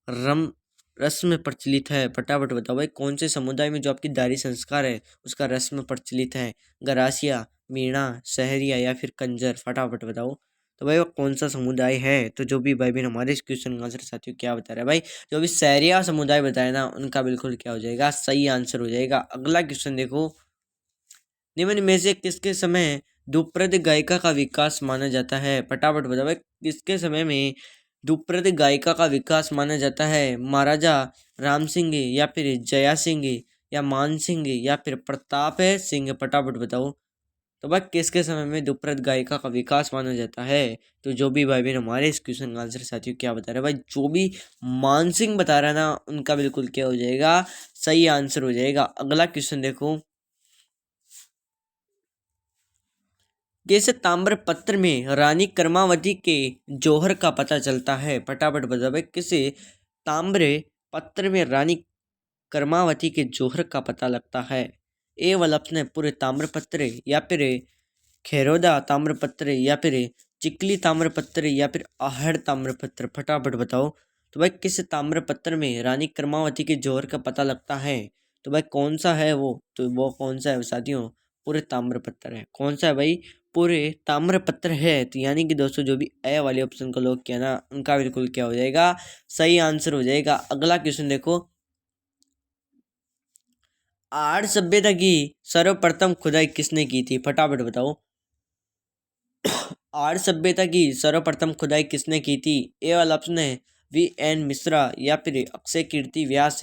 Speaker 1: रम रस्म प्रचलित है? फटाफट बताओ भाई कौन से समुदाय में जो आपकी दारी संस्कार है उसका रस्म प्रचलित है? गरासिया, मीणा, सहरिया या फिर कंजर? फटाफट बताओ। तो भाई वो कौन सा समुदाय है? तो जो भी भाई बहन हमारे इस क्वेश्चन का आंसर साथियों क्या बता रहे हैं भाई, जो भी सहरिया समुदाय बताए ना उनका बिल्कुल क्या हो जाएगा? सही आंसर हो जाएगा। अगला क्वेश्चन देखो, निम्न में से किसके समय ध्रुपद गायिका का विकास माना जाता है? फटाफट बताओ भाई किसके समय में ध्रुपद गायिका का विकास माना जाता है? महाराजा राम सिंह या फिर जया सिंह या मान सिंह या फिर प्रताप सिंह? फटाफट बताओ। तो भाई किसके समय में ध्रुपद गायिका का विकास माना जाता है? तो जो भी भाई बहन हमारे इस क्वेश्चन का आंसर साथियों क्या बता रहे हैं भाई, जो भी मान सिंह बता रहा है ना उनका बिल्कुल क्या हो जाएगा? सही आंसर हो जाएगा। अगला क्वेश्चन देखो, जैसे ताम्रपत्र में रानी कर्मावती के जौहर का पता चलता है? फटाफट बताओ भाई किसे ताम्र पत्र में रानी कर्मावती के जौहर का पता लगता है? ए वल्लभ ने पूरे ताम्रपत्र या फिर खेरोदा ताम्रपत्र या फिर चिकली ताम्रपत्र या फिर आहड़ ताम्रपत्र, फटाफट बताओ। तो भाई किस ताम्रपत्र में रानी क्रमावती के जौहर का पता लगता है? तो भाई कौन सा है वो? तो वो कौन सा है साथियों? पूरे ताम्रपत्र है। कौन सा है भाई? पूरे ताम्रपत्र है। तो यानी कि दोस्तों जो भी ए वाले ऑप्शन को लोग किया ना, उनका बिल्कुल क्या हो जाएगा? सही आंसर हो जाएगा। अगला क्वेश्चन देखो, आर्य सभ्यता की सर्वप्रथम खुदाई किसने की थी? फटाफट बताओ। आर्य सभ्यता की सर्वप्रथम खुदाई किसने की थी? ए वाला ऑप्शन है V.N. मिश्रा, या फिर अक्षय कीर्ति व्यास,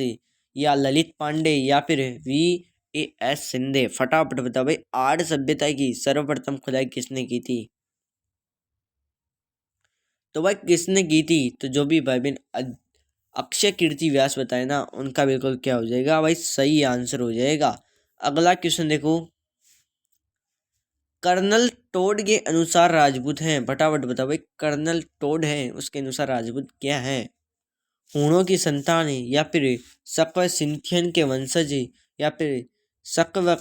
Speaker 1: या ललित पांडे, या फिर V.A.S. सिंधे। फटाफट बताओ भाई, आर्य सभ्यता की सर्वप्रथम खुदाई किसने की थी? तो भाई किसने की थी? तो जो भी भाई बहन अक्षय कीर्ति व्यास बताए ना, उनका बिल्कुल क्या हो जाएगा भाई? सही आंसर हो जाएगा। अगला क्वेश्चन देखो, कर्नल टोड के अनुसार राजपूत हैं। फटाफट बताओ भाई, कर्नल टोड है उसके अनुसार राजपूत क्या है? हूणों की संतान है, या फिर सक्व सिंथियन के वंशज है, या फिर सक्व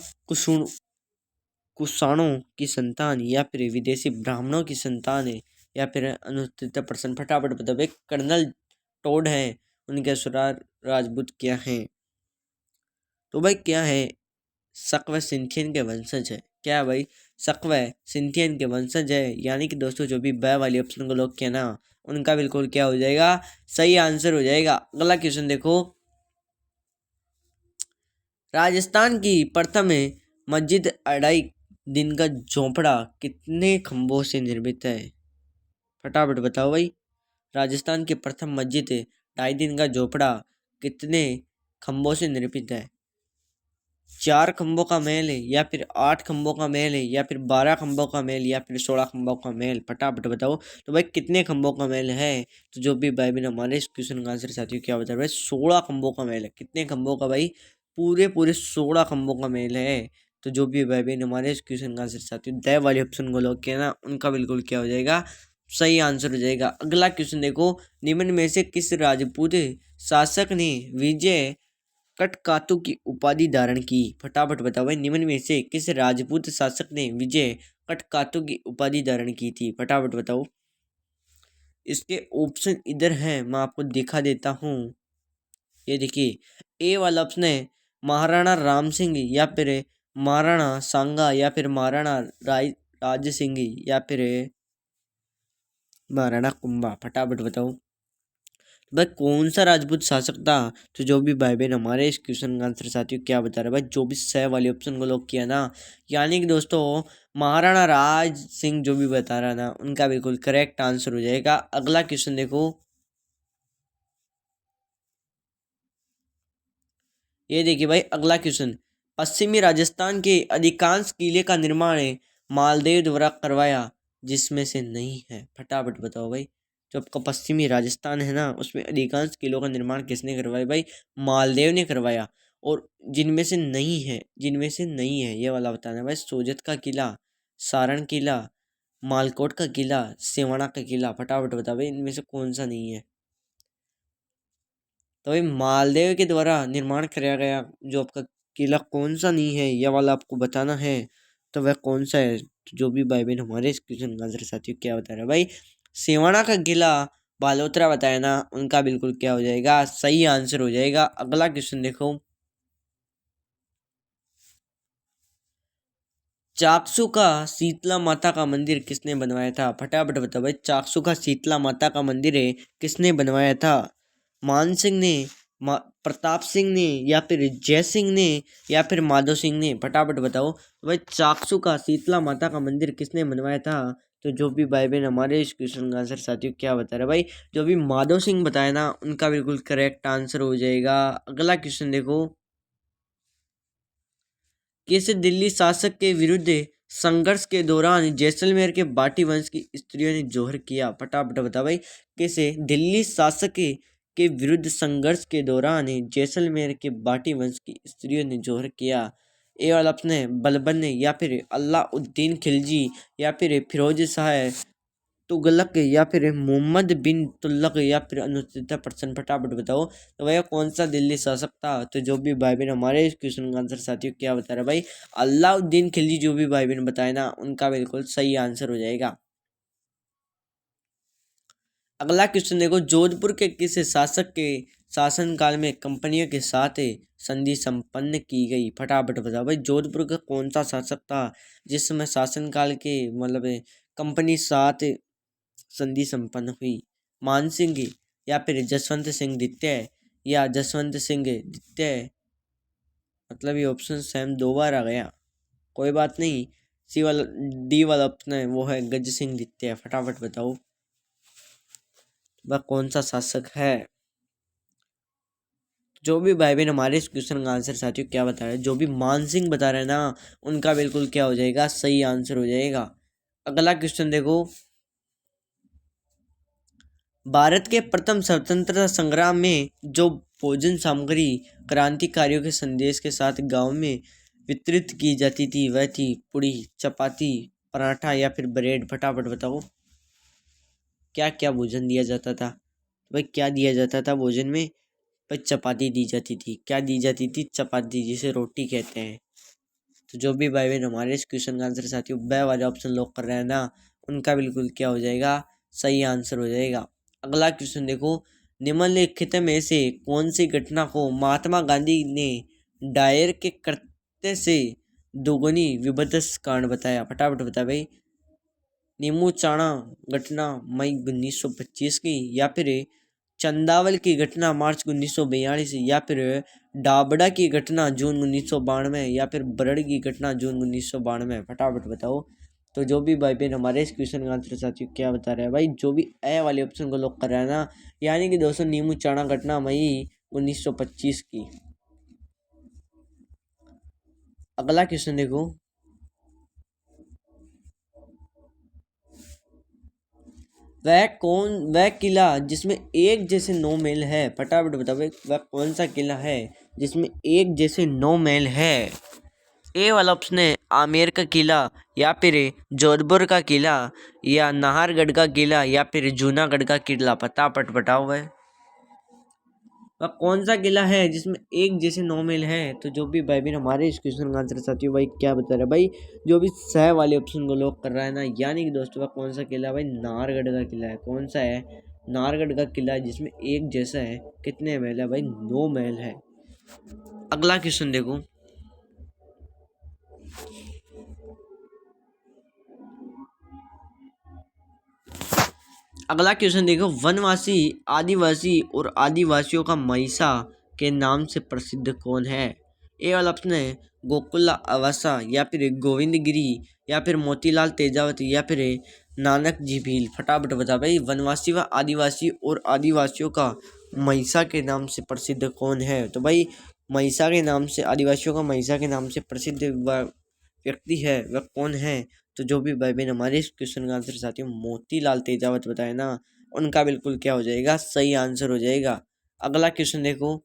Speaker 1: कुषाणों की संतान, या फिर विदेशी ब्राह्मणों की संतान है, या फिर अनुत्तरित पर्सन। फटाफट बताओ भाई, कर्नल टोड है उनके अनुसार राजपूत क्या है? तो भाई क्या है? सक्व सिंथियन के वंशज है। क्या है भाई? सक्व सिंथियन के वंशज है। यानी कि दोस्तों जो भी ब वाले ऑप्शन को लोग किया ना, उनका बिल्कुल क्या हो जाएगा? सही आंसर हो जाएगा। अगला क्वेश्चन देखो, राजस्थान की प्रथम मस्जिद अढ़ाई दिन का झोंपड़ा कितने खंभों से निर्मित है? फटाफट बताओ भाई, राजस्थान की प्रथम मस्जिद ढाई दिन का झोंपड़ा कितने खंभों से निर्मित है? 4 खंभों का महल है, या फिर 8 खंभों का महल है, या फिर 12 खंभों का महल, या फिर 16 खंभों का महल? फटाफट बताओ। तो भाई कितने खंभों का महल है? तो जो भी भाई बहन हमारे इस क्वेश्चन का आंसर साथियों क्या बता रहे हैं? 16 खंभों का महल है। कितने खंभों का भाई? पूरे पूरे 16 खंभों का महल है। तो जो भी भाई बहन हमारे इस क्वेश्चन का आंसर साथियों द वाले ऑप्शन को लोग किया ना, उनका बिल्कुल क्या हो जाएगा? सही आंसर हो जाएगा। अगला क्वेश्चन देखो, निम्न में से किस राजपूत शासक ने विजय कटकातु की उपाधि धारण की? फटाफट बताओ भाई, निम्न में से किस राजपूत शासक ने विजय कटकातु की उपाधि धारण की थी? फटाफट बताओ। इसके ऑप्शन इधर हैं, मैं आपको दिखा देता हूँ। ये देखिए, ए वाला ऑप्शन है महाराणा राम सिंह, या फिर महाराणा सांगा, या फिर महाराणा राज सिंह, या फिर महाराणा कुंभा। फटाफट बताओ भाई, कौन सा राजपूत शासक था? तो जो भी भाई बहन हमारे इस क्वेश्चन का आंसर साथियों क्या बता रहे हैं भाई, जो भी सह वाले ऑप्शन को लोग किया ना, यानी कि दोस्तों महाराणा राज सिंह जो भी बता रहा ना, उनका बिल्कुल करेक्ट आंसर हो जाएगा। अगला क्वेश्चन देखो, ये देखिए भाई, अगला क्वेश्चन, पश्चिमी राजस्थान के अधिकांश किले का निर्माण मालदेव द्वारा करवाया जिसमें से नहीं है? फटाफट बताओ भाई, जो आपका पश्चिमी राजस्थान है ना, उसमें अधिकांश किलों का निर्माण किसने करवाया भाई? मालदेव ने करवाया। और जिनमें से नहीं है, जिनमें से नहीं है ये वाला बताना है भाई। सोजत का किला, सारण किला, मालकोट का किला, सिवाना का किला। फटाफट बताओ भाई, इनमें से कौन सा नहीं है? तो भाई मालदेव के द्वारा निर्माण कराया गया जो आपका किला कौन सा नहीं है, यह वाला आपको बताना है। तो वह कौन सा है? तो जो भी भाई बहन हमारे इस क्वेश्चन का आंसर साथियों क्या बता रहे हैं भाई, सिवाना का किला बालोतरा बताया ना, उनका बिल्कुल क्या हो जाएगा? सही आंसर हो जाएगा। अगला क्वेश्चन देखो, चाकसू का शीतला माता का मंदिर किसने बनवाया था? फटाफट बताओ भाई, चाकसू का शीतला माता का मंदिर है किसने बनवाया था? मान सिंह ने, प्रताप सिंह ने, या फिर जय सिंह ने, या फिर माधो सिंह ने? फटाफट बताओ। तो भाई चाकसू का शीतला माता का मंदिर किसने बनवाया था? तो जो भी भाई बहन हमारे इस क्वेश्चन का आंसर साथियों क्या बता रहे भाई, जो भी माधो सिंह बताया ना, उनका बिल्कुल करेक्ट आंसर हो जाएगा। अगला क्वेश्चन देखो, किस दिल्ली शासक के विरुद्ध संघर्ष के दौरान जैसलमेर के बाटी वंश की स्त्रियों ने जौहर किया? फटाफट बता भाई, किस दिल्ली शासक के विरुद्ध संघर्ष के दौरान जैसलमेर के बाटी वंश की स्त्रियों ने जौहर किया? ए वाला ऑप्शन है बलबन, या फिर अलाउद्दीन खिलजी, या फिर फिरोज शाह तुगलक, या फिर मोहम्मद बिन तुगलक, या फिर अनुचित पर्सन? फटाफट बताओ। तो भैया कौन सा दिल्ली शासक था? तो जो भी भाई बहन हमारे इस क्वेश्चन का आंसर साथियों क्या बता रहे भाई, अलाउद्दीन खिलजी। जो भी भाई बहन बताए ना, उनका बिल्कुल सही आंसर हो जाएगा। अगला क्वेश्चन देखो, जोधपुर के किस शासक के शासनकाल में कंपनियों के साथ संधि संपन्न की गई? फटाफट बताओ भाई, जोधपुर का कौन सा शासक था जिसमें शासनकाल के मतलब कंपनी साथ संधि संपन्न हुई? मान सिंह, या फिर जसवंत सिंह द्वितीय, या जसवंत सिंह द्वितीय? मतलब ये ऑप्शन सेम दो बार आ गया, कोई बात नहीं। सी वाला, डी वाला ऑप्शन है वो है गज सिंह द्वितीय। फटाफट बताओ वह कौन सा शासक है? जो भी भाई बहन हमारे इस क्वेश्चन का आंसर साथियों क्या बता रहे हैं, जो भी मान सिंह बता रहे हैं ना, उनका बिल्कुल क्या हो जाएगा, सही आंसर हो जाएगा। अगला क्वेश्चन देखो, भारत के प्रथम स्वतंत्रता संग्राम में जो भोजन सामग्री क्रांतिकारियों के संदेश के साथ गांव में वितरित की जाती थी वह थी पूड़ी, चपाती, पराठा या फिर ब्रेड? फटाफट बताओ क्या क्या भोजन दिया जाता था? भाई क्या दिया जाता था भोजन में? भाई चपाती दी जाती थी। क्या दी जाती थी? चपाती, जिसे रोटी कहते हैं। तो जो भी भाई बहन हमारे इस क्वेश्चन का आंसर साथियों ब वाले ऑप्शन लॉक कर रहे हैं ना, उनका बिल्कुल क्या हो जाएगा, सही आंसर हो जाएगा। अगला क्वेश्चन देखो, निम्नलिखित में से कौन सी घटना को महात्मा गांधी ने डायर के कृत्य से दोगुनी विभत्स कांड बताया? फटाफट बता भाई। नीमू चाणा घटना मई 1925 की, या फिर चंदावल की घटना मार्च 1942, या फिर डाबड़ा की घटना जून 1992, या फिर बरड़ की घटना जून 1992? फटाफट बताओ। तो जो भी भाई बहन हमारे इस क्वेश्चन का आंसर साथियों क्या बता रहे हैं भाई, जो भी ए वाले ऑप्शन को लॉक कर रहा है ना, यानी कि दोस्तों नीमू चाणा घटना मई 1925 की। अगला क्वेश्चन देखो, वह किला जिसमें एक जैसे 9 महल है? फटाफट बताओ भाई, वह कौन सा किला है जिसमें एक जैसे 9 महल है? ए वाला ऑप्शन है आमेर का किला, या फिर जोधपुर का किला, या नाहरगढ़ का किला, या फिर जूनागढ़ का किला? फटाफट बताओ भाई वह कौन सा किला है जिसमें एक जैसे 9 महल है? तो जो भी भाई बहन हमारे इस क्वेश्चन का आंसर साथियों भाई क्या बता रहा है भाई, जो भी सह वाले ऑप्शन को लॉक कर रहा है ना, यानी कि दोस्तों वह कौन सा किला है भाई, नाहरगढ़ का किला है। कौन सा है? नाहरगढ़ का किला है जिसमें एक जैसा है, कितने महल है भाई, 9 महल है। अगला क्वेश्चन देखो, अगला क्वेश्चन देखो, वनवासी, आदिवासी और आदिवासियों का महिषा के नाम से प्रसिद्ध कौन है? ए वाला ऑप्शन है गोकुला अवासा, या फिर गोविंदगिरी, या फिर मोतीलाल तेजावत, या फिर नानक जी भील? फटाफट बता भाई, वनवासी व आदिवासी और आदिवासियों का महिषा के नाम से प्रसिद्ध कौन है? तो भाई महिषा के नाम से, आदिवासियों का महिषा के नाम से प्रसिद्ध व्यक्ति है वह कौन है? तो जो भी भाई बहन हमारे इस क्वेश्चन का आंसर साथियों मोतीलाल तेजावत बताए ना, उनका बिल्कुल क्या हो जाएगा, सही आंसर हो जाएगा। अगला क्वेश्चन देखो,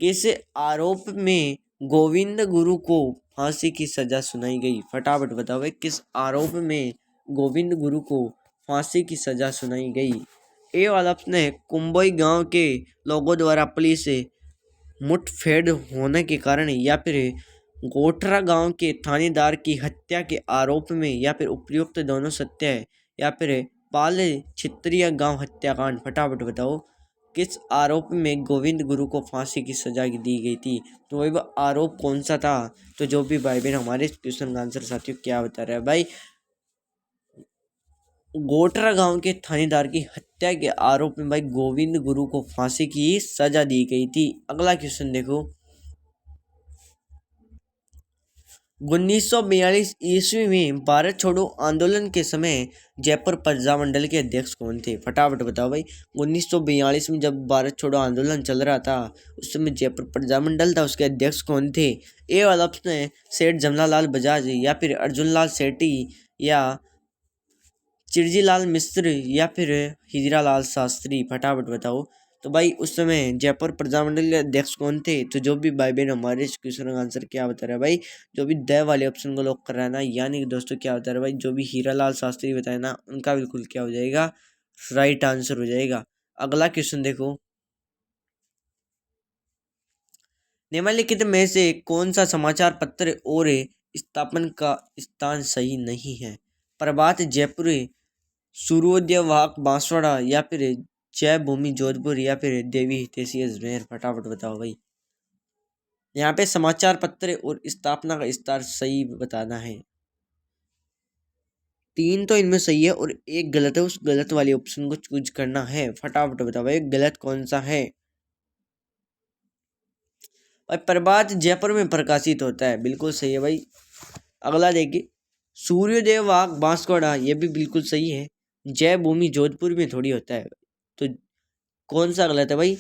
Speaker 1: किस आरोप में गोविंद गुरु को फांसी की सजा सुनाई गई? फटाफट बताओ भाई, किस आरोप में गोविंद गुरु को फांसी की सजा सुनाई गई? ए वाला ऑप्शन है कुंबई गांव के लोगों द्वारा पुलिस से मुठभेड़ होने के कारण, या फिर गोठरा गांव के थानेदार की हत्या के आरोप में, या फिर उपयुक्त दोनों सत्य है, या फिर पाल छित्रिया गांव हत्याकांड? फटाफट बताओ किस आरोप में गोविंद गुरु को फांसी की सजा दी गई थी? तो वही वह आरोप कौन सा था? तो जो भी भाई बहन हमारे इस क्वेश्चन का आंसर साथियों क्या बता रहे हैं भाई, गोटरा गांव के थानेदार की हत्या के आरोप में भाई गोविंद गुरु को फांसी की सजा दी गई थी। अगला क्वेश्चन देखो, 1942 ईस्वी में भारत छोड़ो आंदोलन के समय जयपुर प्रजामंडल के अध्यक्ष कौन थे? फटाफट बताओ भाई, 1942 में जब भारत छोड़ो आंदोलन चल रहा था उस समय जयपुर प्रजामंडल था, उसके अध्यक्ष कौन थे? ए वाला ऑप्शन है सेठ जमनालाल बजाज, या फिर अर्जुन लाल सेठी, या चिरजीलाल मिश्र, या फिर हीरालाल शास्त्री? फटाफट बताओ। तो भाई उस समय जयपुर प्रजामंडल के अध्यक्ष कौन थे? तो जो भी भाई बहन हमारे इस क्वेश्चन का आंसर क्या बता रहा है भाई, जो भी द वाले ऑप्शन को लॉक कर रहा है ना, यानी कि दोस्तों क्या बता रहा है भाई, जो भी हीरालाल शास्त्री बताए ना, उनका बिल्कुल क्या हो जाएगा, राइट आंसर हो जाएगा। अगला क्वेश्चन देखो, निम्नलिखित में से कौन सा समाचार पत्र और स्थापन का स्थान सही नहीं है? प्रभात, जयपुर, सूर्योदय वाहक बांसवाड़ा या फिर जय भूमि जोधपुर या फिर देवी हितैषी अजमेर? फटाफट बताओ भाई। यहाँ पे समाचार पत्र और स्थापना का स्थान सही बताना है। 3 तो इनमें सही है और एक गलत है, उस गलत वाले ऑप्शन को चूज करना है। फटाफट बताओ भाई गलत कौन सा है। भाई प्रभात जयपुर में प्रकाशित होता है, बिल्कुल सही है भाई। अगला देखिए, सूर्योदय वाहक बांसवाड़ा, ये भी बिल्कुल सही है। जय भूमि जोधपुर में थोड़ी होता है, तो कौन सा गलत है भाई?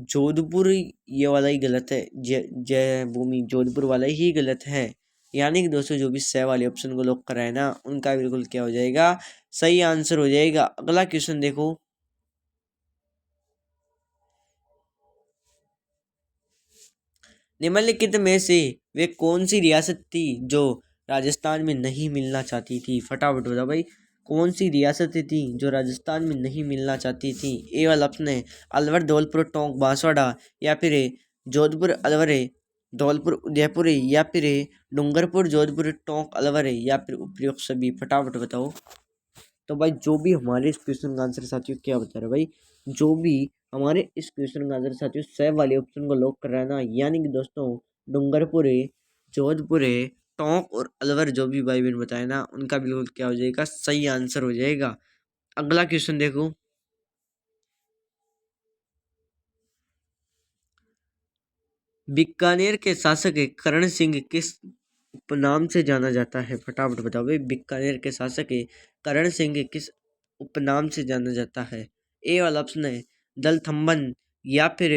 Speaker 1: जोधपुर ये वाला ही गलत है, जय भूमि जोधपुर वाला ही गलत है। यानी कि दोस्तों जो भी सही वाले ऑप्शन को लॉक कराए ना, उनका बिल्कुल क्या हो जाएगा, सही आंसर हो जाएगा। अगला क्वेश्चन देखो, निम्नलिखित में से वे कौन सी रियासत थी जो राजस्थान में नहीं मिलना चाहती थी? फटाफट बताओ भाई, कौन सी रियासतें थी जो राजस्थान में नहीं मिलना चाहती थी? ए वाला ऑप्शन है अलवर, धौलपुर, टोंक, बांसवाड़ा या फिर जोधपुर, अलवर, धौलपुर, उदयपुर या फिर डूंगरपुर, जोधपुर, टोंक, अलवर या फिर उपयुक्त सभी? फटाफट बताओ। तो भाई जो भी हमारे इस क्वेश्चन का आंसर साथियों क्या बता रहे भाई, जो भी हमारे इस क्वेश्चन का आंसर साथियों सही वाले ऑप्शन को लॉक कराना, यानी कि दोस्तों डूंगरपुर, जोधपुर, टोंक और अलवर जो भी भाई बहन बताए ना, उनका बिल्कुल क्या हो जाएगा, सही आंसर हो जाएगा। अगला क्वेश्चन देखो, बीकानेर के शासक करण सिंह किस उपनाम से जाना जाता है? फटाफट बताओ भाई, बीकानेर के शासक करण सिंह किस उपनाम से जाना जाता है? ए वाला ऑप्शन है दलथम्बन या फिर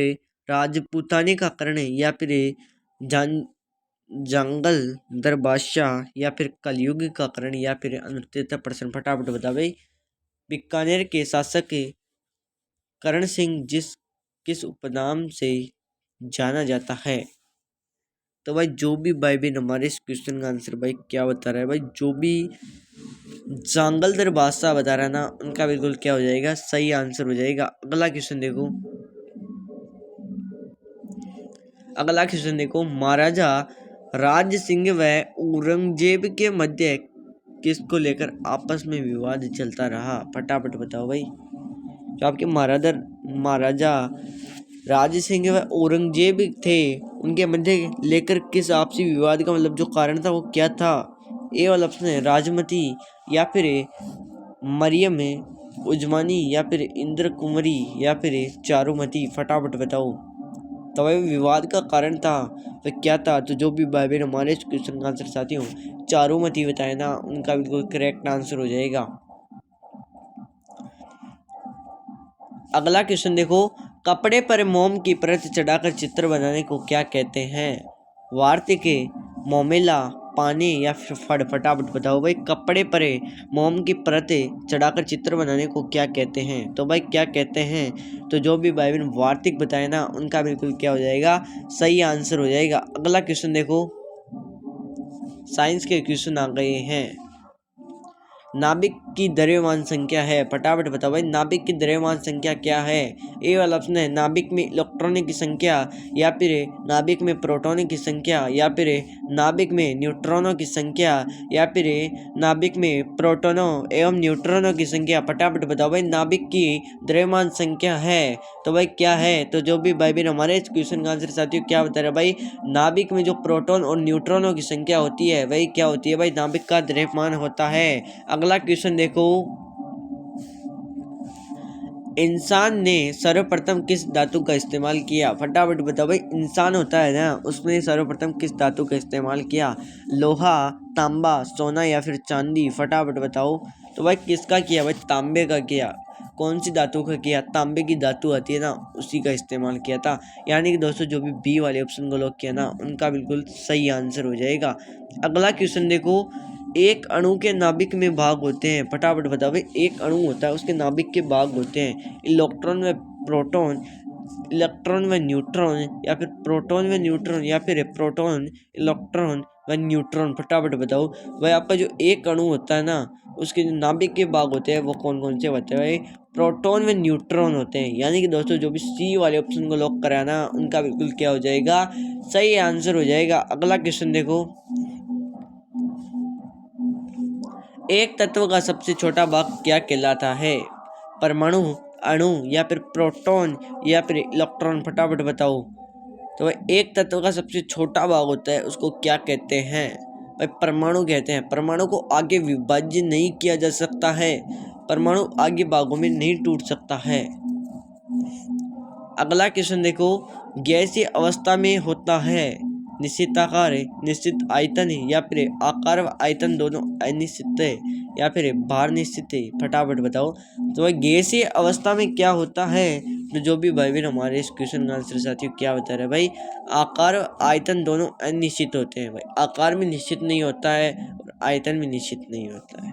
Speaker 1: राजपूताने का कर्ण या फिर जान जंगल दर बादशाह या फिर कलयुग का कर्ण या फिर अनुत्तरता प्रश्न? फटाफट बताओ भाई, बीकानेर के शासक करण सिंह किस उपनाम से जाना जाता है? तो भाई जो भी भाई बहन हमारे इस क्वेश्चन का आंसर भाई क्या बता रहा है भाई, जो भी जांगल दर बादशाह बता रहा है ना, उनका बिल्कुल क्या हो जाएगा, सही आंसर हो जाएगा। अगला क्वेश्चन देखो, अगला क्वेश्चन देखो, महाराजा राज सिंह व औरंगजेब के मध्य किसको लेकर आपस में विवाद चलता रहा? फटाफट बताओ भाई। जो आपके महाराजा राज सिंह व औरंगजेब थे, उनके मध्य लेकर किस आपसी विवाद का मतलब जो कारण था वो क्या था? ए वाला ऑप्शन है राजमती या फिर मरियम उजमानी या फिर इंद्र कुमारी या फिर चारुमती? फटाफट बताओ। तो भाई विवाद का कारण था वह क्या था? तो जो भी भाई बहन हमारे इस क्वेश्चन का आंसर चाहते हो चारुमती बताए ना, उनका बिल्कुल करेक्ट आंसर हो जाएगा। अगला क्वेश्चन देखो, कपड़े पर मोम की परत चढ़ाकर चित्र बनाने को क्या कहते हैं? वार्तिक, मोमेला, पानी या फिर फड़? फटाफट बताओ भाई, कपड़े पर मोम की परत चढ़ाकर चित्र बनाने को क्या कहते हैं? तो भाई क्या कहते हैं? तो जो भी भाई बहन वार्तिक बताए ना, उनका बिल्कुल क्या हो जाएगा, सही आंसर हो जाएगा। अगला क्वेश्चन देखो, साइंस के क्वेश्चन आ गए हैं। नाभिक की द्रव्यमान संख्या है, फटाफट बताओ भाई, नाभिक की द्रव्यमान संख्या क्या है? ए वाला ऑप्शन है नाभिक में इलेक्ट्रॉनों की संख्या या फिर नाभिक में प्रोटॉनों की संख्या या फिर नाभिक में न्यूट्रॉनों की संख्या या फिर नाभिक में प्रोटॉनों एवं न्यूट्रॉनों की संख्या? फटाफट बताओ भाई, नाभिक की द्रव्यमान संख्या है तो भाई क्या है? तो जो भी भाई बहन हमारे इस क्वेश्चन का आंसर साथियों क्या बता रहे भाई, नाभिक में जो प्रोटॉन और न्यूट्रॉनों की संख्या होती है वही क्या होती है भाई, नाभिक का द्रव्यमान होता है। अगला क्वेश्चन देखो, इंसान ने सर्वप्रथम किस धातु का इस्तेमाल किया? फटाफट बताओ भाई, इंसान होता है ना, उसने सर्वप्रथम किस धातु का इस्तेमाल किया? लोहा, तांबा, सोना या फिर चांदी? फटाफट बताओ। तो भाई किसका किया भाई, तांबे का किया। कौन सी धातु का किया? तांबे की धातु आती है ना, उसी का इस्तेमाल किया था। यानी कि दोस्तों जो भी बी वाले ऑप्शन को लॉक किया ना, उनका बिल्कुल सही आंसर हो जाएगा। अगला क्वेश्चन देखो, एक अणु के नाभिक में भाग होते हैं, फटाफट बताओ भाई, एक अणु होता है उसके नाभिक के भाग होते हैं इलेक्ट्रॉन व प्रोटॉन, इलेक्ट्रॉन व न्यूट्रॉन या फिर प्रोटॉन व न्यूट्रॉन या फिर प्रोटॉन, इलेक्ट्रॉन व न्यूट्रॉन? फटाफट बताओ भाई, आपका जो एक अणु होता है ना, उसके जो नाभिक के भाग होते हैं वो कौन कौन से होते हैं भाई? प्रोटॉन व न्यूट्रॉन होते हैं। यानी कि दोस्तों जो भी सी वाले ऑप्शन को लॉक कराना, उनका बिल्कुल क्या हो जाएगा, सही आंसर हो जाएगा। अगला क्वेश्चन देखो, एक तत्व का सबसे छोटा भाग क्या कहलाता है? परमाणु, अणु या फिर प्रोटॉन या फिर इलेक्ट्रॉन? फटाफट बताओ। तो भाई एक तत्व का सबसे छोटा भाग होता है उसको क्या कहते हैं? भाई परमाणु कहते हैं। परमाणु को आगे विभाज्य नहीं किया जा सकता है, परमाणु आगे भागों में नहीं टूट सकता है। अगला क्वेश्चन देखो, गैसीय अवस्था में होता है निश्चित आकार है, निश्चित आयतन है या फिर आकार व आयतन दोनों अनिश्चित है या फिर भार निश्चित है? फटाफट बताओ। तो भाई गैसीय अवस्था में क्या होता है? तो जो भी भाई बहन हमारे इस क्वेश्चन का आंसर साथियों क्या बता रहे हैं भाई, आकार व आयतन दोनों अनिश्चित होते हैं। भाई आकार में निश्चित नहीं होता है और आयतन में निश्चित नहीं होता है।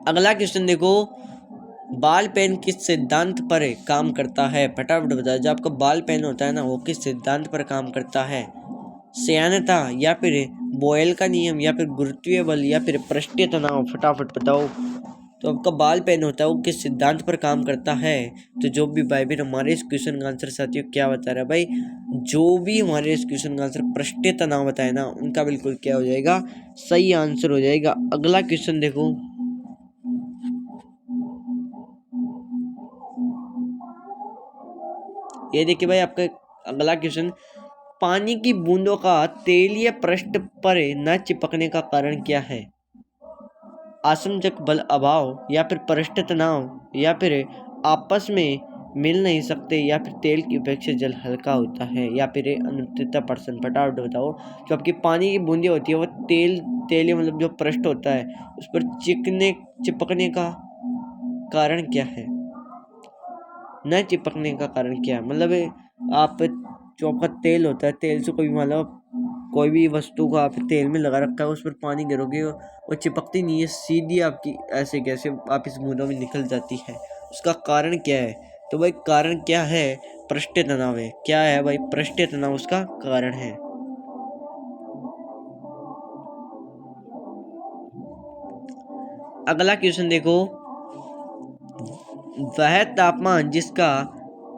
Speaker 1: अगला क्वेश्चन देखो, बाल पेन किस सिद्धांत पर काम करता है? फटाफट बताओ। जो आपका बाल पेन होता है ना, वो किस सिद्धांत पर काम करता है? श्यानता या फिर बोयल का नियम या फिर गुरुत्वीय बल या फिर पृष्ठीय तनाव? फटाफट बताओ। तो आपका बाल पेन होता है वो किस सिद्धांत पर काम करता है? तो जो भी भाई बहन हमारे इस क्वेश्चन का आंसर साथियों क्या बता रहा है भाई, जो भी हमारे इस क्वेश्चन का आंसर पृष्ठीय तनाव बताए ना, उनका बिल्कुल क्या हो जाएगा, सही आंसर हो जाएगा। अगला क्वेश्चन देखो, ये देखिए भाई आपका अगला क्वेश्चन, पानी की बूंदों का तेलीय पृष्ठ पर न चिपकने का कारण क्या है? आसंजक बल अभाव या फिर पृष्ठ तनाव या फिर आपस में मिल नहीं सकते या फिर तेल की अपेक्षा जल हल्का होता है या फिर अनुत्तरता परसेंट? फटाफट बताओ। जो आपकी पानी की बूंदें होती है वो तेलीय मतलब जो पृष्ठ होता है उस पर चिपकने का कारण क्या है? न चिपकने का कारण क्या है? मतलब आप जो आपका तेल होता है, तेल से कोई मतलब कोई भी वस्तु को आप तेल में लगा रखा है, उस पर पानी गिरोगे वो चिपकती नहीं है, सीधी आपकी ऐसे कैसे आप इस बूंदों में निकल जाती है। उसका कारण क्या है? तो भाई कारण क्या है? पृष्ठीय तनाव है। क्या है भाई? पृष्ठीय तनाव उसका कारण है। अगला क्वेश्चन देखो, वह तापमान जिसका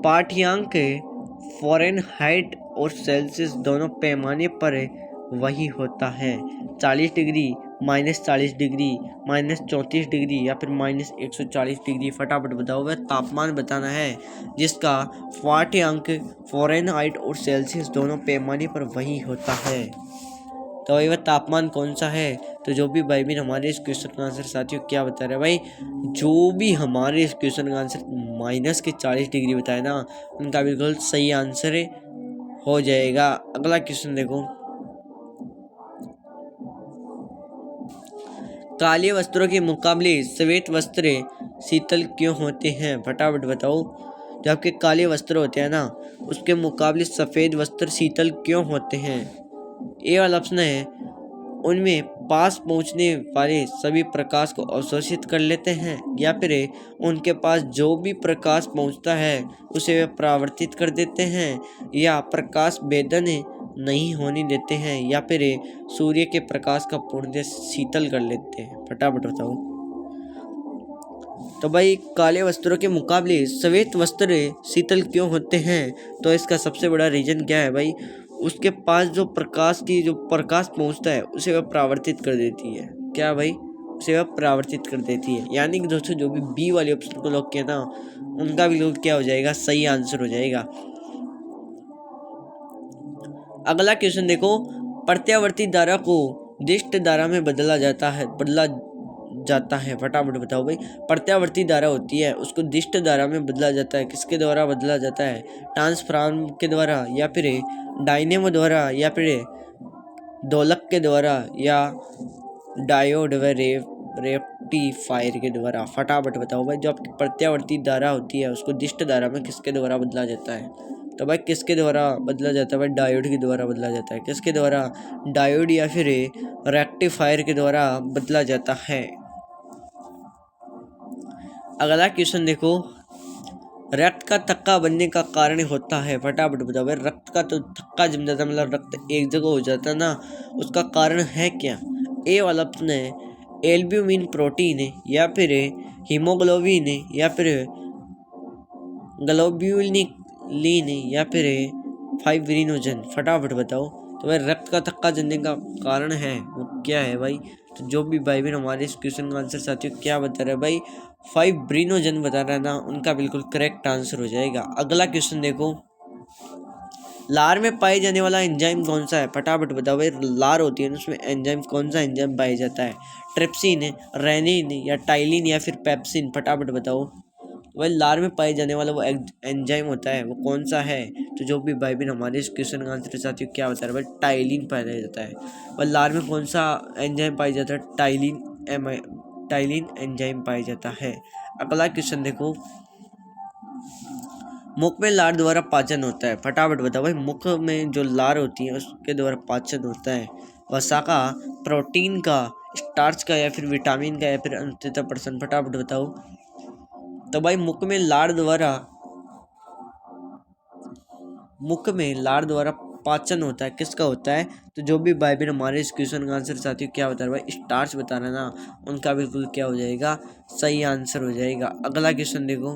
Speaker 1: पाठ्यांक फ़ारेनहाइट और सेल्सियस दोनों पैमाने पर वही होता है, 40 डिग्री, -40 डिग्री, -34 डिग्री या फिर -140 डिग्री? फटाफट बताओ। वह तापमान बताना है जिसका पाठ्यांक फ़ारेनहाइट और सेल्सियस दोनों पैमाने पर वही होता है। तो भाई वह तापमान कौन सा है? तो जो भी भाई बहन हमारे इस क्वेश्चन का आंसर साथियों क्या बता रहे हैं भाई, जो भी हमारे इस क्वेश्चन का आंसर -40 डिग्री बताए ना, उनका बिल्कुल सही आंसर हो जाएगा। अगला क्वेश्चन देखो, काले वस्त्रों के मुकाबले श्वेत वस्त्र शीतल क्यों होते हैं? फटाफट बताओ। जो आपके काले वस्त्र होते हैं ना, उसके मुकाबले सफ़ेद वस्त्र शीतल क्यों होते हैं? ये वाला ऑप्शन है, उनमें पास पहुंचने वाले सभी प्रकाश को अवशोषित कर लेते हैं या फिर उनके पास जो भी प्रकाश पहुंचता है उसे वे परावर्तित कर देते हैं या प्रकाश भेदन नहीं होने देते हैं या फिर सूर्य के प्रकाश का पूर्णतः शीतल कर लेते हैं? फटाफट बताओ। तो भाई काले वस्त्रों के मुकाबले श्वेत वस्त्र शीतल क्यों होते हैं? तो इसका सबसे बड़ा रीजन क्या है भाई, उसके पास जो प्रकाश पहुंचता है उसे वह परावर्तित कर देती है। क्या भाई? उसे वह परावर्तित कर देती है। यानी कि दोस्तों जो भी बी वाले ऑप्शन को लॉक किया ना, उनका भी लोग क्या हो जाएगा, सही आंसर हो जाएगा। अगला क्वेश्चन देखो, प्रत्यावर्ती धारा को दिष्ट धारा में बदला जाता है। फटाफट बताओ भाई। प्रत्यावर्ती धारा होती है उसको दिष्ट धारा में बदला जाता है, किसके द्वारा बदला जाता है? ट्रांसफार्म के द्वारा या फिर डायनेमो द्वारा या फिर दोलक के द्वारा या डायोड व रेक्टिफायर के द्वारा? फटाफट बताओ भाई। जो आपकी प्रत्यावर्ती धारा होती है उसको दिष्ट धारा में किसके द्वारा बदला जाता है? तो भाई किसके द्वारा बदला जाता है भाई? डायोड के द्वारा बदला जाता है। किसके द्वारा? डायोड या फिर रेक्टिफायर के द्वारा बदला जाता है। अगला क्वेश्चन देखो, रक्त का थक्का बनने का कारण होता है। फटाफट बताओ भाई। रक्त का तो थक्का जम जाता है, मतलब रक्त एक जगह हो जाता है ना, उसका कारण है क्या? ए वाला ऑप्शन है एल्ब्यूमिन प्रोटीन या फिर हीमोग्लोबिन या फिर ग्लोब्यूलिन या फिर फाइब्रिनोजन? फटाफट बताओ। तो भाई रक्त का थक्का जलने का कारण है वो क्या है भाई? तो जो भी भाई बहन हमारे इस क्वेश्चन का आंसर साथियों क्या बता रहे हैं भाई? फाइब्रिनोजन बता रहा है ना, उनका बिल्कुल करेक्ट आंसर हो जाएगा। अगला क्वेश्चन देखो, लार में पाए जाने वाला एंजाइम कौन सा है? फटाफट बताओ भाई, लार होती है ना, उसमें एंजाइम कौन सा एंजाइम पाया जाता है? ट्रिप्सिन, रेनिन या टाइलिन या फिर पेप्सिन? फटाफट बताओ। वह लार में पाए जाने वाला वो एंजाइम होता है वो कौन सा है? तो जो भी भाई बहन हमारे इस क्वेश्चन का आंसर साथियों क्या बता रहे हैं भाई? टाइलिन पाया जाता है। वह लार में कौन सा एंजाइम पाया जाता है? टाइलिन एंजाइम पाया जाता है। अगला क्वेश्चन देखो, मुख में लार द्वारा पाचन होता है। फटाफट बताओ भाई, मुख में जो लार होती है उसके द्वारा पाचन होता है वसा का, प्रोटीन का, स्टार्च का या फिर विटामिन का या फिर अंततः पर्सन? फटाफट बताओ। तो भाई मुख में लार द्वारा पाचन होता है, किसका होता है? तो जो भी भाई बहन हमारे इस क्वेश्चन का आंसर साथियों क्या बता रहे भाई? स्टार्च बता रहे ना, उनका बिल्कुल क्या हो जाएगा? सही आंसर हो जाएगा। अगला क्वेश्चन देखो,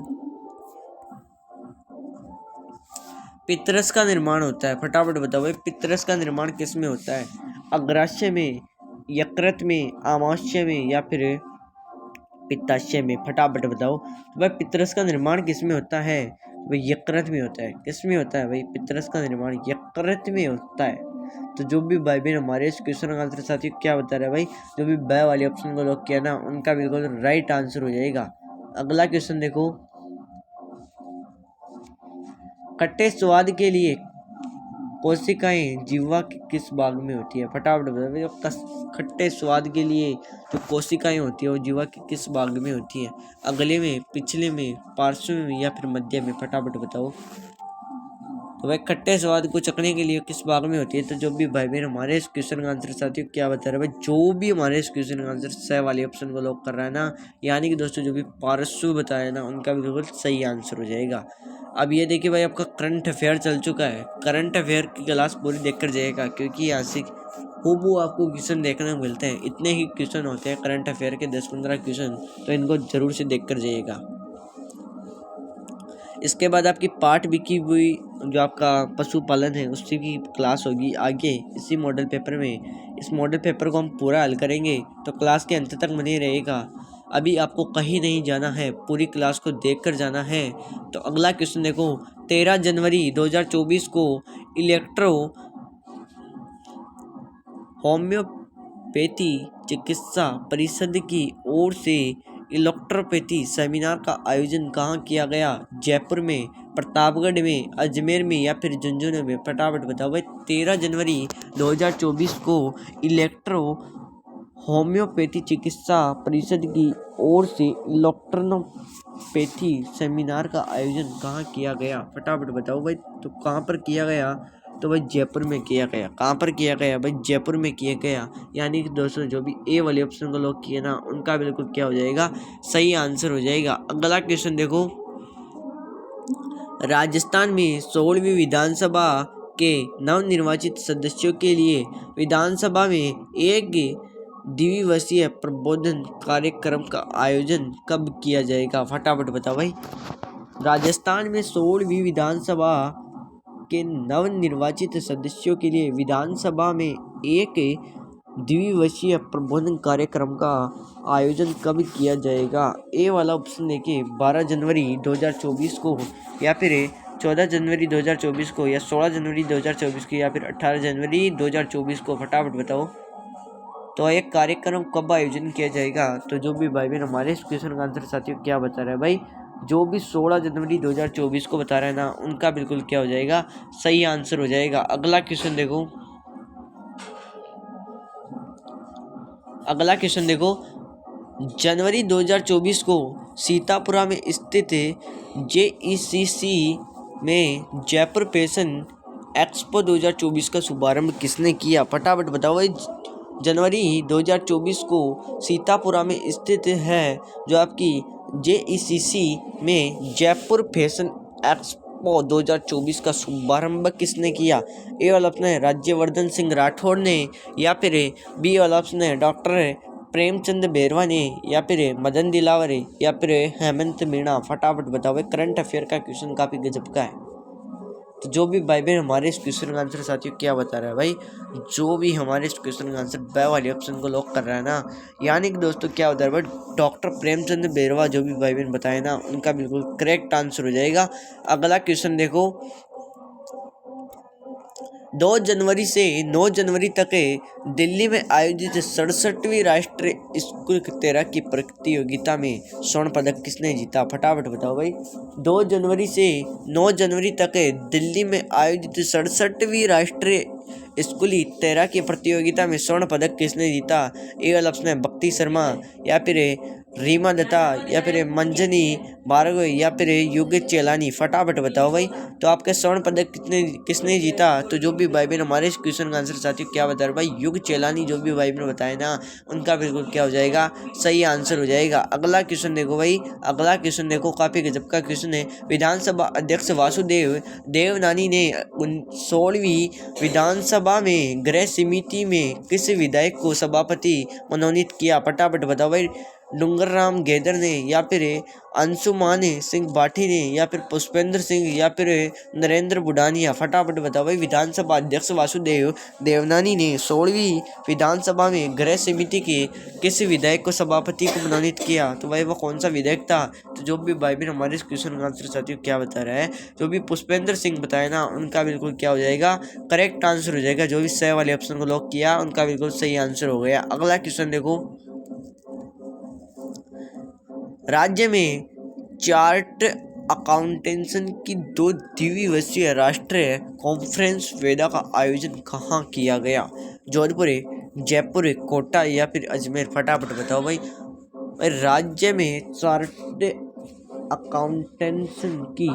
Speaker 1: पितरस का निर्माण होता है। फटाफट बताओ भाई, पितरस का निर्माण किस में होता है? अग्राशय में, यकृत में, आमाशय में या फिर पित्ताशय में? फटाफट बताओ। तो भाई पितरस का निर्माण किस में होता है? भाई यकृत में होता है। किस में होता है भाई? पितरस का निर्माण यकृत में होता है। तो जो भी भाई बहन हमारे इस क्वेश्चन का आंसर साथियों क्या बता रहे हैं भाई? जो भी ब वाले ऑप्शन को लॉक किया ना, उनका बिल्कुल राइट आंसर हो जाएगा। अगला क्वेश्चन देखो, खट्टे स्वाद के लिए कोशिकाएं जीवा के किस भाग में होती है? फटाफट बताओ। खट्टे स्वाद के लिए जो कोशिकाएं होती है वो जीवा के किस भाग में होती है? अगले में, पिछले में, पार्श्व में या फिर मध्य में? फटाफट बताओ। तो भाई खट्टे स्वाद को चखने के लिए किस भाग में होती है? तो जो भी भाई बहन हमारे इस क्वेश्चन का आंसर साथियों क्या बता रहे हैं भाई? जो भी हमारे इस क्वेश्चन का आंसर सही वाले ऑप्शन को लॉक कर रहा है ना, यानी कि दोस्तों जो भी पार्श्व बताया ना, उनका बिल्कुल सही आंसर हो जाएगा। अब ये देखिए भाई, आपका करंट अफेयर चल चुका है। करंट अफेयर की क्लास पूरी देख कर जाएगा, क्योंकि यहाँ से वो आपको क्वेश्चन देखने को मिलते हैं। इतने ही क्वेश्चन होते हैं करंट अफेयर के, 10-15 क्वेश्चन, तो इनको जरूर से देख कर जाइएगा। इसके बाद आपकी पाठ बी की हुई जो आपका पशुपालन है उसकी भी क्लास होगी आगे इसी मॉडल पेपर में। इस मॉडल पेपर को हम पूरा हल करेंगे, तो क्लास के अंत तक बने रहेगा। अभी आपको कहीं नहीं जाना है, पूरी क्लास को देखकर जाना है। तो अगला क्वेश्चन देखो, 13 जनवरी 2024 को इलेक्ट्रो होम्योपैथी चिकित्सा परिषद की ओर से इलेक्ट्रोपैथी सेमिनार का आयोजन कहाँ किया गया? जयपुर में, प्रतापगढ़ में, अजमेर में या फिर झुंझुनू में? फटाफट बताओ भाई। 13 जनवरी 2024 को इलेक्ट्रो होम्योपैथी चिकित्सा परिषद की ओर से इलेक्ट्रोपैथी सेमिनार का आयोजन कहाँ किया गया? फटाफट बताओ भाई। तो कहाँ पर किया गया? तो भाई जयपुर में किया गया। कहाँ पर किया गया भाई? जयपुर में किया गया। यानी कि दोस्तों जो भी ए वाले ऑप्शन को लॉक किए ना, उनका बिल्कुल क्या हो जाएगा? सही आंसर हो जाएगा। अगला क्वेश्चन देखो, राजस्थान में 16वीं विधानसभा के नवनिर्वाचित सदस्यों के लिए विधानसभा में एक दिवसीय प्रबोधन कार्यक्रम का आयोजन कब किया जाएगा? फटाफट बताओ भाई। राजस्थान में 16वीं विधानसभा के नवनिर्वाचित सदस्यों के लिए विधानसभा में एक द्विवर्षीय प्रबोधन कार्यक्रम का आयोजन कब किया जाएगा? ए वाला ऑप्शन देखिए, 12 जनवरी 2024 को या फिर 14 जनवरी 2024 को या 16 जनवरी 2024 को या फिर 18 जनवरी 2024 को? फटाफट बताओ। तो एक कार्यक्रम कब आयोजन किया जाएगा? तो जो भी भाई बहन हमारे इस क्वेश्चन का आंसर साथियों क्या बता रहे हैं भाई? जो भी 16 जनवरी 2024 को बता रहे हैं ना, उनका बिल्कुल क्या हो जाएगा? सही आंसर हो जाएगा। अगला क्वेश्चन देखो, जनवरी 2024 को सीतापुरा में स्थित JECC में जयपुर फैशन एक्सपो 2024 का शुभारंभ किसने किया? फटाफट बताओ भाई। जनवरी 2024 को सीतापुरा में स्थित है जो आपकी JECC में जयपुर फैशन एक्सपो 2024 का शुभारंभ किसने किया? ए वाला ऑप्शन है राज्यवर्धन सिंह राठौड़ ने, या फिर बी वाला ऑप्शन है डॉक्टर प्रेमचंद बेरवा ने, या फिर मदन दिलावर, या फिर हेमंत मीणा? फटाफट बताओ। करंट अफेयर का क्वेश्चन काफ़ी गजब का है। तो जो भी भाई बहन हमारे इस क्वेश्चन का आंसर साथियों क्या बता रहा है भाई, जो भी हमारे इस क्वेश्चन का आंसर ब वाले ऑप्शन को लॉक कर रहा है ना, यानी कि दोस्तों क्या बता रहा है भाई, डॉक्टर प्रेमचंद बेरवा जो भी भाई बहन बताए ना उनका बिल्कुल करेक्ट आंसर हो जाएगा। अगला क्वेश्चन देखो, 2 जनवरी से 9 जनवरी तक दिल्ली में आयोजित 67वीं राष्ट्रीय स्कूल तैराकी प्रतियोगिता में स्वर्ण पदक किसने जीता? फटाफट बताओ भाई। 2 जनवरी से 9 जनवरी तक दिल्ली में आयोजित 67वीं राष्ट्रीय स्कूली तैराकी प्रतियोगिता में स्वर्ण पदक किसने जीता? ए वाला ऑप्शन है भक्ति शर्मा, या फिर रीमा दत्ता, या फिर मंजनी भार्गव, या फिर युग चेलानी। फटाफट बताओ भाई। तो आपके स्वर्ण पदक किसने जीता? तो जो भी भाई बहन हमारे इस क्वेश्चन का आंसर साथियों क्या बता रहे भाई, युग चेलानी जो भी भाई बहन बताए ना उनका बिल्कुल क्या हो जाएगा, सही आंसर हो जाएगा। अगला क्वेश्चन देखो भाई, अगला क्वेश्चन देखो, काफी गजब का क्वेश्चन है। विधानसभा अध्यक्ष वासुदेव देवनानी ने 16वीं विधानसभा में गृह समिति में किस विधायक को सभापति मनोनीत किया? फटाफट बताओ भाई। डूंगरराम गैदर ने, या फिर अंशुमान सिंह बाठी ने, या फिर पुष्पेंद्र सिंह, या फिर नरेंद्र बुडानिया। फटाफट बताओ भाई। विधानसभा अध्यक्ष वासुदेव देवनानी ने 16वीं विधानसभा में गृह समिति के किस विधायक को सभापति को मनोनीत किया? तो भाई वो कौन सा विधायक था? तो जो भी भाई बहन हमारे इस क्वेश्चन का आंसर साथियों क्या बता रहा है, जो भी पुष्पेंद्र सिंह बताए ना उनका बिल्कुल क्या हो जाएगा, करेक्ट आंसर हो जाएगा। जो भी सही वाले ऑप्शन को लॉक किया उनका बिल्कुल सही आंसर हो गया। अगला क्वेश्चन देखो, राज्य में चार्ट अकाउंटेंसन की 2 दिवसीय राष्ट्रीय कॉन्फ्रेंस वेदा का आयोजन कहाँ किया गया? जोधपुर, जयपुर, कोटा, या फिर अजमेर। फटाफट बताओ भाई। राज्य में चार्ट अकाउंटेंसन की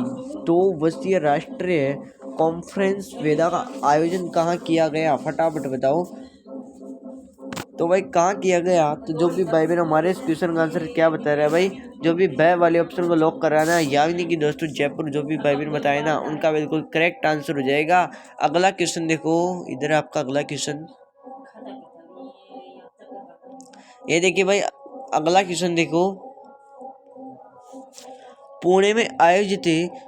Speaker 1: 2 दिवसीय राष्ट्रीय कॉन्फ्रेंस वेदा का आयोजन कहाँ किया गया? फटाफट बताओ। तो भाई कहाँ किया गया? तो जो भी भाई बहन हमारे इस क्वेश्चन का आंसर क्या बता रहा है भाई, जो भी ब वाले ऑप्शन को लॉक कर रहा है ना, यानी कि दोस्तों जयपुर जो भी भाई बहन बताए ना उनका बिल्कुल करेक्ट आंसर हो जाएगा। अगला क्वेश्चन देखो, इधर आपका अगला क्वेश्चन, ये देखिए भाई। अगला क्वेश्चन देखो, पुणे में आयोजित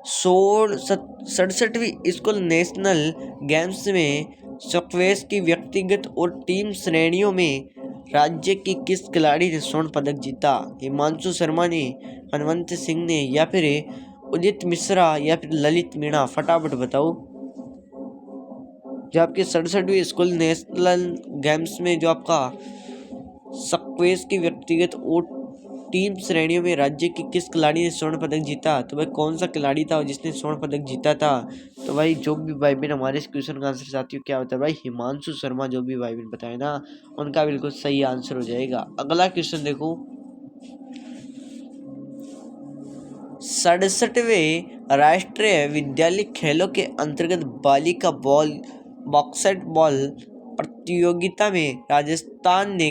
Speaker 1: 67वीं स्कूल नेशनल गेम्स में स्क्वैश की व्यक्तिगत और टीम श्रेणियों में राज्य की किस खिलाड़ी ने स्वर्ण पदक जीता? हिमांशु शर्मा ने, हनुमंत सिंह ने, या फिर उदित मिश्रा, या फिर ललित मीणा। फटाफट बताओ। जो आपके 67वीं स्कूल नेशनल गेम्स में जो आपका स्क्वैश की व्यक्तिगत और टीम श्रेणियों में राज्य की किस खिलाड़ी ने स्वर्ण पदक जीता? तो भाई कौन सा खिलाड़ी था जिसने स्वर्ण पदक जीता था? तो भाई जो भी भाई बहन हमारे इस क्वेश्चन का आंसर साथियों क्या होता है भाई, हिमांशु शर्मा जो भी भाई बहन बताए ना उनका बिल्कुल सही आंसर हो जाएगा। अगला क्वेश्चन देखो, 67वें राष्ट्रीय विद्यालय खेलों के अंतर्गत बालिका बॉक्सर बॉल प्रतियोगिता में राजस्थान ने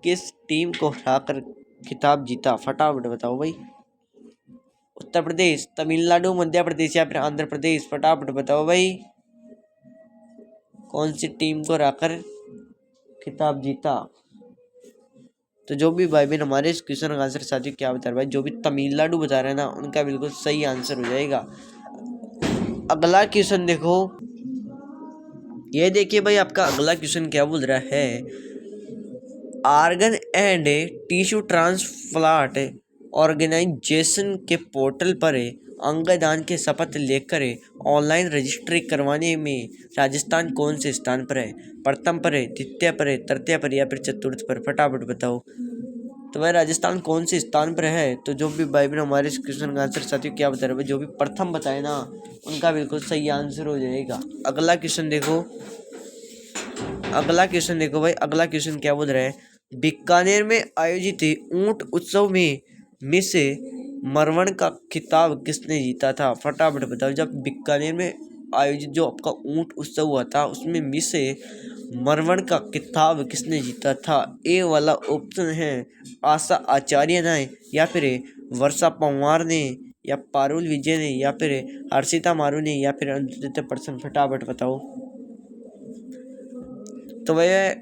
Speaker 1: किस टीम को हराकर खिताब जीता? फटाफट बताओ भाई। उत्तर प्रदेश, तमिलनाडु, मध्य प्रदेश, या फिर आंध्र प्रदेश। फटाफट बताओ भाई, कौन सी टीम को हराकर खिताब जीता? तो जो भी भाई बहन हमारे इस क्वेश्चन का आंसर साथियों क्या बता रहे भाई, जो भी तमिलनाडु बता रहे हैं ना उनका बिल्कुल सही आंसर हो जाएगा। अगला क्वेश्चन देखो, ये देखिए भाई आपका अगला क्वेश्चन क्या बोल रहा है, organ and tissue transplant organisation के पोर्टल पर अंगदान के शपथ लेकर ऑनलाइन रजिस्ट्री करवाने में राजस्थान कौन से स्थान पर है? प्रथम पर है, द्वितीय पर है, तृतीय पर, या फिर चतुर्थ पर? फटाफट बताओ। तो भाई राजस्थान कौन से स्थान पर है? तो जो भी भाई बहन हमारे इस क्वेश्चन का आंसर साथियों क्या बता रहे हैं, जो भी प्रथम बताए ना उनका बिल्कुल सही आंसर हो जाएगा। अगला क्वेश्चन देखो, अगला क्वेश्चन देखो भाई। अगला क्वेश्चन क्या बोल रहा है, बीकानेर में आयोजित ऊंट उत्सव में मिस मरवण का खिताब किसने जीता था? फटाफट बताओ। जब बीकानेर में आयोजित जो आपका ऊंट उत्सव हुआ था उसमें मिस मरवण का खिताब किसने जीता था? ए वाला ऑप्शन है आशा आचार्य ने, या फिर वर्षा पंवार ने, या पारुल विजय ने, या फिर हर्षिता मारू ने, या फिर अनुदित पर्सन। फटाफट बताओ। तो वह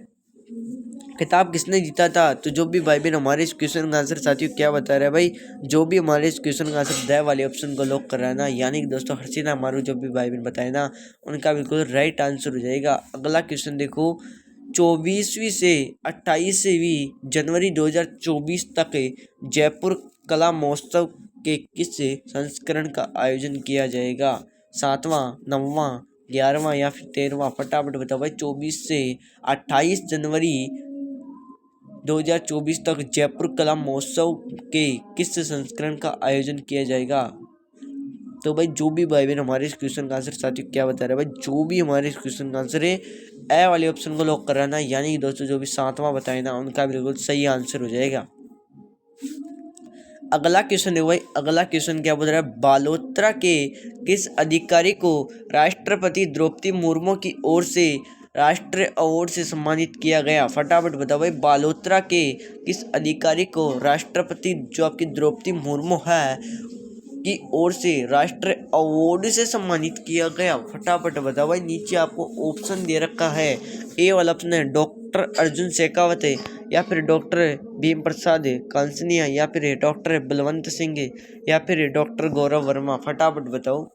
Speaker 1: खिताब किसने जीता था? तो जो भी भाई बहन हमारे इस क्वेश्चन का आंसर साथियों क्या बता रहे हैं भाई, जो भी हमारे इस क्वेश्चन का आंसर द वाले ऑप्शन को लॉक कर रहा है ना, यानी कि दोस्तों हर्षिता मारू जो भी भाई बहन बताए ना, उनका बिल्कुल राइट आंसर हो जाएगा। अगला क्वेश्चन देखो, 24वीं से 28वीं जनवरी 2024 तक जयपुर कला महोत्सव के किस संस्करण का आयोजन किया जाएगा? 7वां, 9वां, 11वां या फिर 13वां? फटाफट बताओ भाई। 24 से 28 जनवरी 2024 तक जयपुर कला महोत्सव के किस संस्करण का आयोजन किया जाएगा? तो भाई जो भी भाई बहन हमारे इस क्वेश्चन का आंसर साथियों क्या बता रहे हैं भाई, जो भी हमारे इस क्वेश्चन का आंसर है ए वाले ऑप्शन को लॉक कराना, यानी कि दोस्तों जो भी 7वां बताए ना, उनका बिल्कुल सही आंसर हो जाएगा। अगला क्वेश्चन देखो भाई, अगला क्वेश्चन क्या बोल रहा है, बालोतरा के किस अधिकारी को राष्ट्रपति द्रौपदी मुर्मू की ओर से राष्ट्रीय अवार्ड से सम्मानित किया गया? फटाफट बताओ भाई, बालोतरा के किस अधिकारी को राष्ट्रपति जो आपकी द्रौपदी मुर्मू है की ओर से राष्ट्रीय अवार्ड से सम्मानित किया गया? फटाफट बताओ भाई। नीचे आपको ऑप्शन दे रखा है, ए वाला ऑप्शन है डॉक्टर अर्जुन शेखावत है, या फिर डॉक्टर भीम प्रसाद कांसनिया, या फिर डॉक्टर बलवंत सिंह, या फिर डॉक्टर गौरव वर्मा? फटाफट बताओ।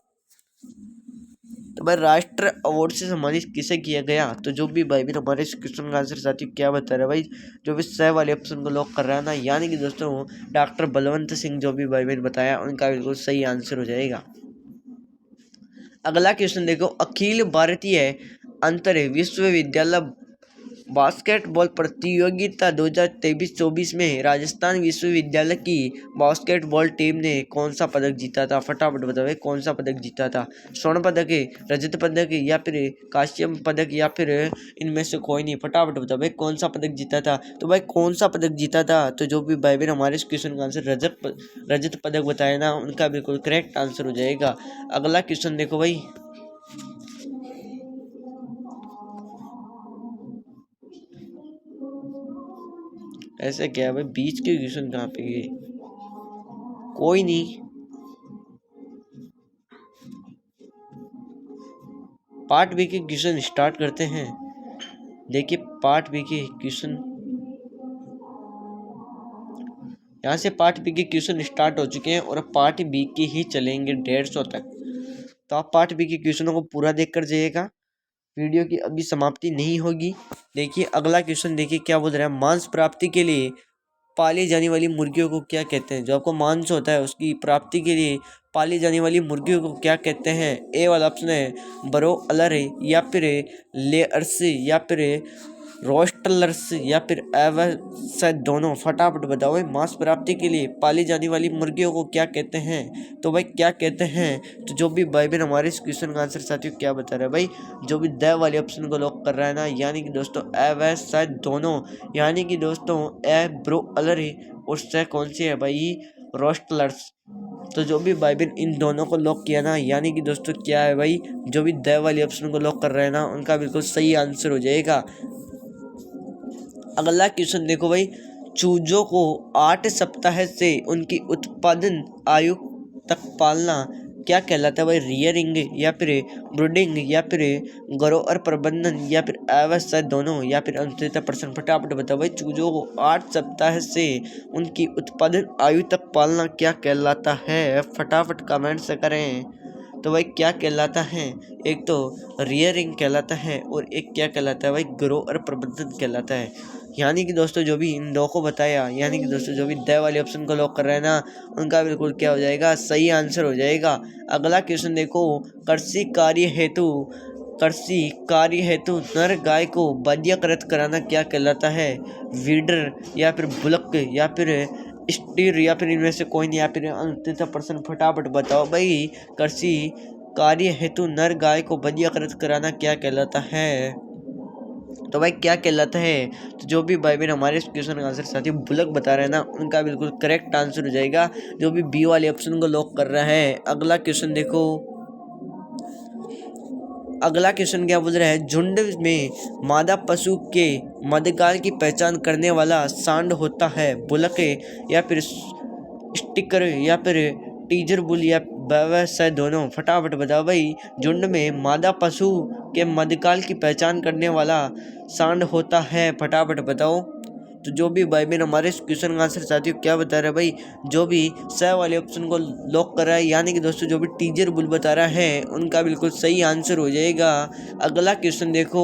Speaker 1: तो भाई राष्ट्र अवार्ड से सम्मानित किसे किया गया? तो जो भी भाई भी हमारे इस क्वेश्चन का आंसर साथी क्या बता रहा है भाई, जो भी सह वाले ऑप्शन को लॉक कर रहा है ना, यानी कि दोस्तों डॉक्टर बलवंत सिंह जो भी भाई बहन बताया, उनका बिल्कुल सही आंसर हो जाएगा। अगला क्वेश्चन देखो, अखिल भारतीय अंतर विश्वविद्यालय बास्केटबॉल प्रतियोगिता 2023-24 में राजस्थान विश्वविद्यालय की बास्केटबॉल टीम ने कौन सा पदक जीता था? फटाफट बताओ कौन सा पदक जीता था? स्वर्ण पदक, रजत पदक, या फिर कांस्य पदक, या फिर इनमें से कोई नहीं? फटाफट बताओ भाई कौन सा पदक जीता था? तो भाई कौन सा पदक जीता था? तो जो भी भाई बहन हमारे इस क्वेश्चन का आंसर रजत पदक बताया ना, उनका बिल्कुल करेक्ट आंसर हो जाएगा। अगला क्वेश्चन देखो भाई, ऐसा क्या है भाई, बीच के क्वेश्चन कहाँ पे गए? कोई नहीं, पार्ट बी के क्वेश्चन स्टार्ट करते हैं। देखिए पार्ट बी के क्वेश्चन, यहाँ से पार्ट बी के क्वेश्चन स्टार्ट हो चुके हैं और पार्ट बी के ही चलेंगे 150 तक। तो आप पार्ट बी के क्वेश्चनों को पूरा देख कर जाइएगा, वीडियो की अभी समाप्ति नहीं होगी। देखिए अगला क्वेश्चन, देखिए क्या बोल रहा है, मांस प्राप्ति के लिए पाली जाने वाली मुर्गियों को क्या कहते हैं? जो आपको मांस होता है उसकी प्राप्ति के लिए पाली जाने वाली मुर्गियों को क्या कहते हैं? ए वाला ऑप्शन है ब्रोअलर, या फिर लेयर्स, या फिर रोस्टलर्स, या फिर शायद दोनों? फटाफट बताओ भाई, मांस प्राप्ति के लिए पाली जाने वाली मुर्गियों को क्या कहते हैं? तो भाई क्या कहते हैं? तो जो भी भाई बहन हमारे इस क्वेश्चन का आंसर साथियों क्या बता रहा है भाई, जो भी द वाले ऑप्शन को लॉक कर रहा है ना, यानी कि दोस्तों शायद दोनों, यानी कि दोस्तों ए ब्रोअलर और से कौन सी है भाई, रोस्टलर्स। तो जो भी भाई बहन इन दोनों को लॉक किया ना, यानी कि दोस्तों क्या है भाई, जो भी द वाले ऑप्शन को लॉक कर रहे हैं ना, उनका बिल्कुल सही आंसर हो जाएगा। अगला क्वेश्चन देखो भाई, चूजों को 8 सप्ताह से उनकी उत्पादन आयु तक पालना क्या कहलाता है भाई? रियरिंग, या फिर ब्रूडिंग, या फिर ग्रोअर प्रबंधन, या फिर अवश्य दोनों, या फिर 69%? फटाफट बताओ भाई, चूजों को 8 सप्ताह से उनकी उत्पादन आयु तक पालना क्या कहलाता है? फटाफट कमेंट से करें। तो भाई क्या कहलाता है? एक तो रियरिंग कहलाता है और एक क्या कहलाता है भाई, ग्रोअर प्रबंधन कहलाता है। यानी कि दोस्तों जो भी इन दो को बताया, यानी कि दोस्तों जो भी द वाले ऑप्शन को लॉक कर रहे हैं ना, उनका बिल्कुल क्या हो जाएगा, सही आंसर हो जाएगा। अगला क्वेश्चन देखो, कृषि कार्य हेतु नर गाय को बंध्याकृत कराना क्या कहलाता है? वीडर, या फिर बुलक, या फिर स्टीर, या फिर इनमें से कोई नहीं, या फिर 69%? फटाफट बताओ भाई, कृषि कार्य हेतु नर गाय को बंध्याकृत कराना क्या कहलाता है? तो भाई क्या कहलाता है? तो जो भी भाई बहन हमारे इस क्वेश्चन का आंसर साथी बुलक बता रहे हैं ना, उनका बिल्कुल करेक्ट आंसर हो जाएगा, जो भी बी वाले ऑप्शन को लॉक कर रहा है। अगला क्वेश्चन देखो, अगला क्वेश्चन क्या बोल रहा है, झुंड में मादा पशु के मध्यकाल की पहचान करने वाला सांड होता है? बुलक, या फिर स्टिकर, या फिर टीजर बुल, या व्यवसाय दोनों, फटाफट बताओ भाई। झुंड में मादा पशु के मध्यकाल की पहचान करने वाला सांड होता है, फटाफट बताओ। तो जो भी भाई बहन हमारे इस क्वेश्चन का आंसर साथियों क्या बता रहा है भाई, जो भी स वाले ऑप्शन को लॉक कर रहा है, यानी कि दोस्तों जो भी टीचर बुल बता रहा है उनका बिल्कुल सही आंसर हो जाएगा। अगला क्वेश्चन देखो,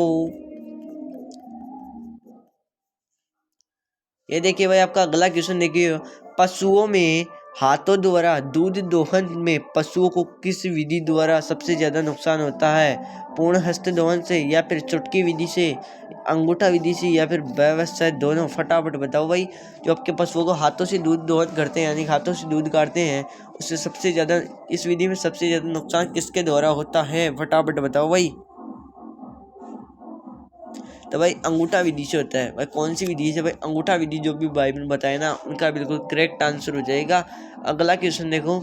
Speaker 1: ये देखिए भाई आपका अगला क्वेश्चन देखिए, पशुओं में हाथों द्वारा दूध दोहन में पशुओं को किस विधि द्वारा सबसे ज्यादा नुकसान होता है? पूर्ण हस्त दोहन से, या फिर चुटकी विधि से, अंगूठा विधि से, या फिर व्यवसाय दोनों, फटाफट बताओ भाई। जो आपके पशुओं को हाथों से दूध दोहन करते हैं यानी हाथों से दूध काटते हैं, उससे सबसे ज्यादा इस विधि में सबसे ज्यादा नुकसान किसके द्वारा होता है? फटाफट बताओ भाई। तो भाई अंगूठा विधि से होता है। भाई कौन सी विधि से? भाई अंगूठा विधि, जो भी भाई बहन बताए ना उनका बिल्कुल करेक्ट आंसर हो जाएगा। अगला क्वेश्चन देखो,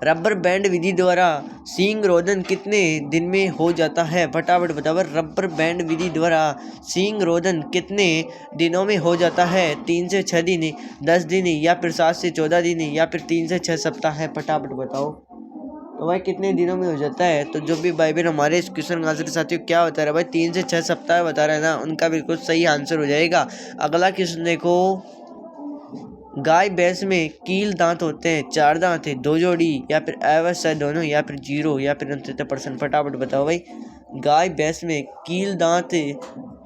Speaker 1: रबर बैंड विधि द्वारा सींग रोधन कितने दिन में हो जाता है? फटाफट बताओ। रबर बैंड विधि द्वारा सींग रोधन कितने दिनों में हो जाता है? 3 से 6 दिन, 10 दिन, या फिर 7 से 14 दिन, या फिर 3 से 6 सप्ताह है? फटाफट बताओ। तो भाई कितने दिनों में हो जाता है? तो जो भी भाई बहन हमारे इस क्वेश्चन का आंसर साथियों क्या बता रहा है भाई, 3 से 6 सप्ताह बता रहा है ना, उनका बिल्कुल सही आंसर हो जाएगा। अगला क्वेश्चन देखो, गाय भैंस में कील दांत होते हैं, 4 दांत है, 2 जोड़ी, या फिर अवश्य दोनों, या फिर 0, या फिर 69%? फटाफट बताओ भाई। गाय भैंस में कील दांत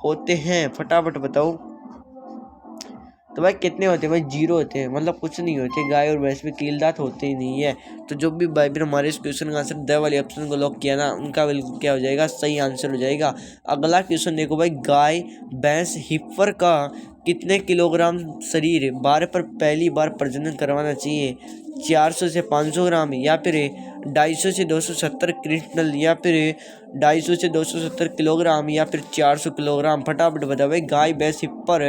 Speaker 1: होते हैं, फटाफट बताओ। तो भाई कितने होते हैं भाई? 0 होते हैं, मतलब कुछ नहीं होते। गाय और भैंस में कील दांत होते ही नहीं है। तो जो भी भाई बहन हमारे इस क्वेश्चन का आंसर द वाले ऑप्शन को लॉक किया ना, उनका बिल्कुल क्या हो जाएगा? सही आंसर हो जाएगा। अगला क्वेश्चन देखो भाई, गाय भैंस हिप्पर का कितने किलोग्राम शरीर बार पर पहली बार प्रजनन करवाना चाहिए? 400 से 500 ग्राम, या फिर 250 से 270 क्विंटल, या फिर 250 से 270 किलोग्राम, या फिर 400 किलोग्राम? फटाफट बताओ भाई। गाय भैंस हिप्पर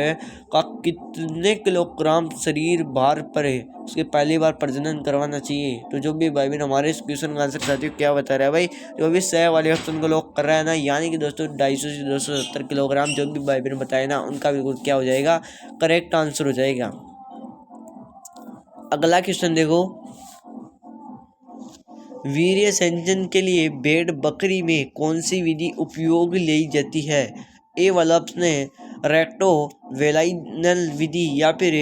Speaker 1: का कितने किलोग्राम शरीर भार पर है उसके पहली बार प्रजनन करवाना चाहिए? तो जो भी भाई बहन हमारे इस क्वेश्चन का आंसर साथियों क्या बता रहा है भाई, जो भी सही वाले ऑप्शन को लॉक कर रहा है ना, यानी कि दोस्तों 250 से 270 किलोग्राम, जो भी भाई बहन बताए ना उनका बिल्कुल क्या हो जाएगा? करेक्ट आंसर हो जाएगा। अगला क्वेश्चन देखो, वीर्य संचयन के लिए भेड़ बकरी में कौन सी विधि उपयोग ली जाती है? ए वाला ऑप्शन है रेक्टो वेलाइनल विधि, या फिर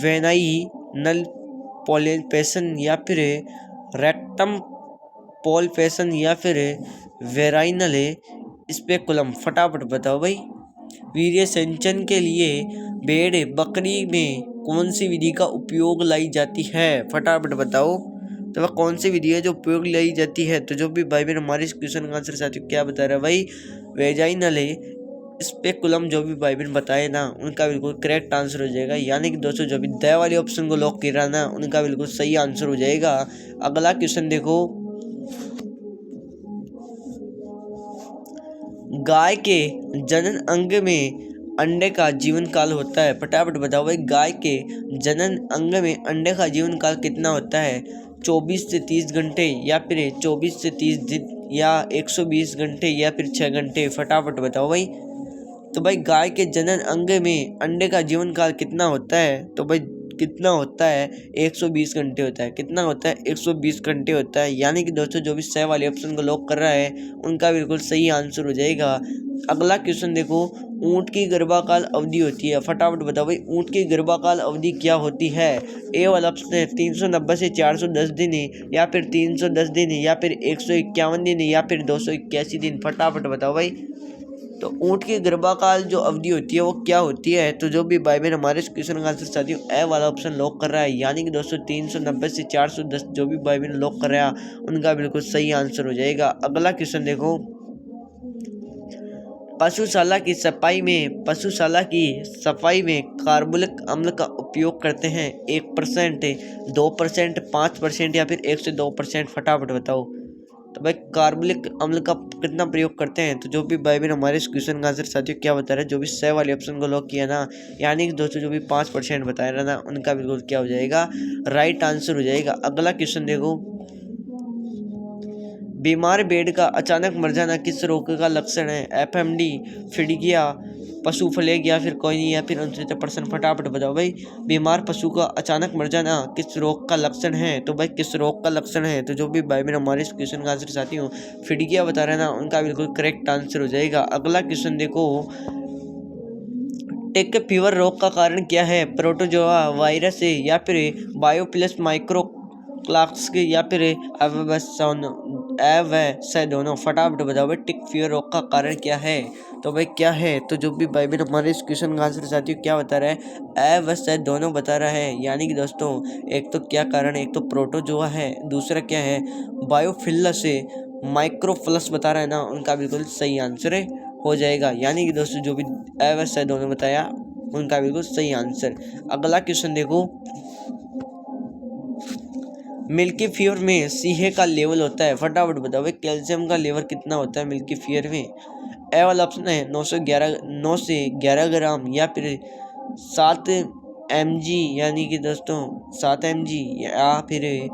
Speaker 1: वेनाइनल पॉलिपेशन, या फिर रेक्टम पॉलिपेशन, या फिर वेराइनल स्पेकुलम? फटाफट बताओ भाई। वीर्य संचयन के लिए भेड़ बकरी में कौन सी विधि का उपयोग लाई जाती है? फटाफट बताओ। तो वह कौन सी विधि है जो उपयोग लाई जाती है? तो जो भी भाई बहन हमारे इस क्वेश्चन का आंसर साथियों क्या बता रहा है भाई, वेजाइनल स्पेकुलम, जो भी भाई बहन बताए ना उनका बिल्कुल करेक्ट आंसर हो जाएगा। यानी कि दोस्तों जो भी द वाले ऑप्शन को लॉक किया ना उनका बिल्कुल सही आंसर हो जाएगा। अगला क्वेश्चन देखो, गाय के जनन अंग में अंडे का जीवन काल होता है? फटाफट बताओ भाई। गाय के जनन अंग में अंडे का जीवन काल कितना होता है? 24 से 30 घंटे, या फिर 24 से 30 दिन, या 120 घंटे, या फिर 6 घंटे? फटाफट बताओ भाई। तो भाई गाय के जनन अंग में अंडे का जीवन काल कितना होता है? तो भाई कितना होता है? 120 घंटे होता है। कितना होता है? 120 घंटे होता है। यानी कि दोस्तों जो भी सही वाले ऑप्शन को लॉक कर रहा है उनका बिल्कुल सही आंसर हो जाएगा। अगला क्वेश्चन देखो, ऊंट की गर्भाकाल अवधि होती है? फटाफट बताओ भाई ऊंट की गर्भाकाल अवधि क्या होती है? ए वाला ऑप्शन है 390 से 410 दिन, या फिर 310 दिन, या फिर 151 दिन, या फिर 281 दिन? फटाफट बताओ भाई। तो ऊंट की गर्भाकाल जो अवधि होती है वो क्या होती है? तो जो भी भाई बहन हमारे इस क्वेश्चन का आंसर साथियों ए वाला ऑप्शन लॉक कर रहा है, यानी कि दोस्तों 390 से 410 जो भी भाई बहन लॉक कर रहा है उनका बिल्कुल सही आंसर हो जाएगा। अगला क्वेश्चन देखो, पशुशाला की सफाई में कार्बोलिक अम्ल का उपयोग करते हैं? 1%, 2%, 5%, या फिर 1 से 2%? फटाफट बताओ। तो भाई कार्बोलिक अम्ल का कितना प्रयोग करते हैं? तो जो भी भाई बहन हमारे इस क्वेश्चन का आंसर साथियों क्या बता रहे हैं, जो भी सही वाले ऑप्शन को लॉक किया ना, यानी कि दोस्तों जो भी 5% बताया रहा ना उनका बिल्कुल क्या हो जाएगा? राइट आंसर हो जाएगा। अगला क्वेश्चन देखो, बीमार भेड़ का अचानक मर जाना किस रोग का लक्षण है? FMD, फिडिगिया, पशु फ्लैग या फिर कोई नहीं, या फिर 69%। फटाफट बताओ भाई। बीमार पशु का अचानक मर जाना किस रोग का लक्षण है? तो भाई किस रोग का लक्षण है? तो जो भी भाई बहन हमारे इस क्वेश्चन का आंसर चाहती हूँ फिडकिया बता रहे हैं ना, उनका बिल्कुल करेक्ट आंसर हो जाएगा। अगला क्वेश्चन देखो, टिक फीवर रोग का कारण क्या है? प्रोटोजोआ वायरस है, या फिर बायोप्लस माइक्रो क्लाक्स के, या फिर से दोनों। फटाफट बताओ भाई टिक फीवर रोग का कारण क्या है? तो भाई क्या है? तो जो भी भाई बहन हमारे इस क्वेश्चन का आंसर चाहती हूँ क्या बता रहा है? से दोनों बता रहा है। यानी कि दोस्तों एक तो क्या कारण है, एक तो प्रोटोजोआ है, दूसरा क्या है बायोफिलस है, माइक्रोफ्लस बता रहा है ना, उनका बिल्कुल सही आंसर है हो जाएगा। यानी कि दोस्तों जो भी से दोनों बताया उनका बिल्कुल सही आंसर। अगला क्वेश्चन देखो, मिल्की फीवर में सीहे का लेवल होता है। फटाफट बताओ भाई कैल्शियम का लेवल कितना होता है मिल्की फीवर में? ए वाला ऑप्शन है 9 से 11 ग्राम, या फिर 7 mg, यानी कि दोस्तों 7 mg, या फिर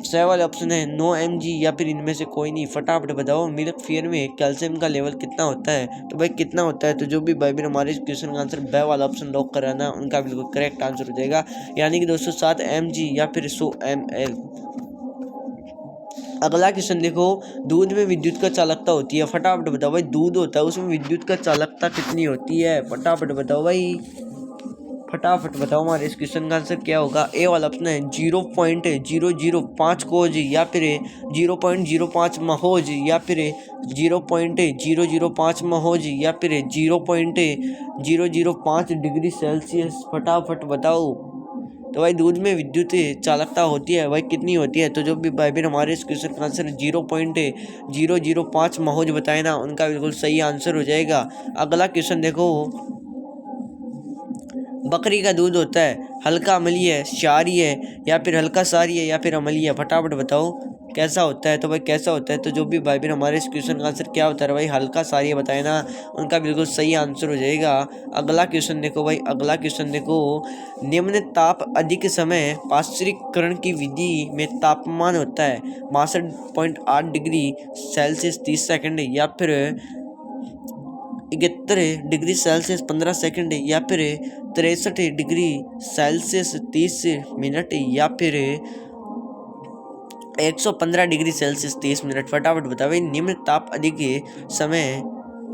Speaker 1: से वाला ऑप्शन है 9 mg, या फिर इनमें से कोई नहीं। फटाफट बताओ मिल्क फीयर में कैल्शियम का लेवल कितना होता है? तो भाई कितना होता है? तो जो भी भाई बहन हमारे इस क्वेश्चन का आंसर ब वाला ऑप्शन लॉक कराना, उनका बिल्कुल करेक्ट आंसर हो जाएगा। यानी कि दोस्तों 7 mg या फिर 100 ml। अगला क्वेश्चन देखो, दूध में विद्युत का चालकता होती है। फटाफट बताओ भाई दूध होता है उसमें विद्युत का चालकता कितनी होती है? फटाफट बताओ भाई, फटाफट बताओ हमारे इस क्वेश्चन का आंसर क्या होगा? ए वाला ऑप्शन है 0.005 कोज, या फिर 0.05 महोज, या फिर 0.005 महोज, या फिर 0.005 डिग्री सेल्सियस। फटाफट बताओ। तो भाई दूध में विद्युत चालकता होती है भाई कितनी होती है? तो जो भी भाई बहन हमारे इस क्वेश्चन का आंसर 0.005 महोज बताए ना, उनका बिल्कुल सही आंसर हो जाएगा। अगला क्वेश्चन देखो, बकरी का दूध होता है हल्का अम्लीय, क्षारीय, या फिर हल्का क्षारीय, या फिर अम्लीय। फटाफट बताओ कैसा होता है? तो भाई कैसा होता है? तो जो भी भाई बहन हमारे इस क्वेश्चन का आंसर क्या होता है भाई हल्का क्षारीय बताए ना, उनका बिल्कुल सही आंसर हो जाएगा। अगला क्वेश्चन देखो भाई, अगला क्वेश्चन देखो, निम्न ताप अधिक समय पाश्चुरीकरण की विधि में तापमान होता है 62.8 डिग्री सेल्सियस 30 सेकंड, या फिर 71 डिग्री सेल्सियस 15 सेकंड, या फिर 63 डिग्री सेल्सियस 30 मिनट, या फिर 115 डिग्री सेल्सियस 30 मिनट। फटाफट बताओ निम्न ताप अधिक समय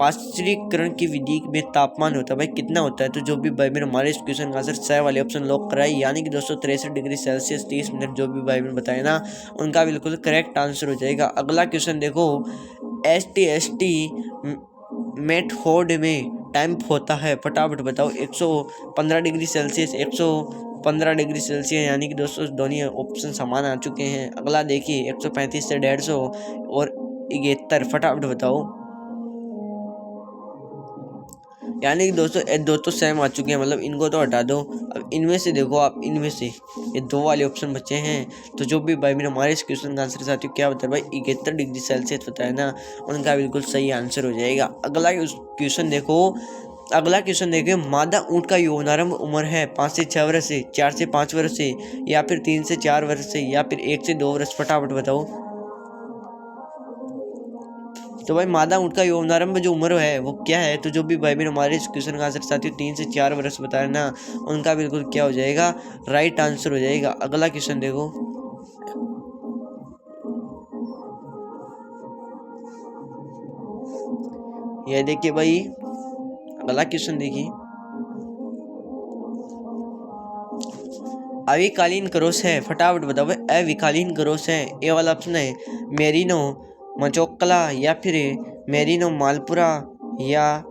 Speaker 1: पाश्चुरीकरण की विधि में तापमान होता है भाई कितना होता है? तो जो भी भाई बहन हमारे इस क्वेश्चन का आंसर स वाले ऑप्शन लॉक कराए, यानी कि 263 डिग्री सेल्सियस 30 मिनट। जो भी भाई बहन बताए ना, उनका बिल्कुल करेक्ट आंसर हो जाएगा। अगला क्वेश्चन देखो, ST मेथड में टाइम होता है। फटाफट बताओ 115 डिग्री सेल्सियस, 115 डिग्री सेल्सियस, यानी कि दोस्तों दोनों ऑप्शन समान आ चुके हैं। अगला देखिए 135 से 150 और 71। फटाफट बताओ, यानी कि दोस्तों दो तो सेम आ चुके हैं, मतलब इनको तो हटा दो। अब इनमें से देखो आप, इनमें से ये 2 वाले ऑप्शन बचे हैं। तो जो भी भाई मेरे हमारे इस क्वेश्चन का आंसर साथियों क्या बताया भाई 71 डिग्री सेल्सियस बताया ना, उनका बिल्कुल सही आंसर हो जाएगा। अगला क्वेश्चन देखो, अगला क्वेश्चन देखिए, मादा ऊँट का यौनारंभ उम्र है 5 से 6 वर्ष से, 4 से 5 वर्ष से, या फिर 3 से 4 वर्ष से, या फिर 1 से 2 वर्ष। फटाफट बताओ। तो भाई मादा ऊँट का यौनारंभ जो उम्र है वो क्या है? तो जो भी भाई बहन हमारे इस क्वेश्चन का आंसर साथियों 3 से 4 वर्ष बताया ना, उनका बिल्कुल क्या हो जाएगा? राइट आंसर हो जाएगा। अगला क्वेश्चन देखो, ये देखिए भाई, अगला क्वेश्चन देखिए, अविकालीन क्रॉस है। फटाफट बताओ भाई अविकालीन क्रॉस है। ए वाला ऑप्शन है मेरिनो मचोकला, या फिर मेरिनो मालपुरा, या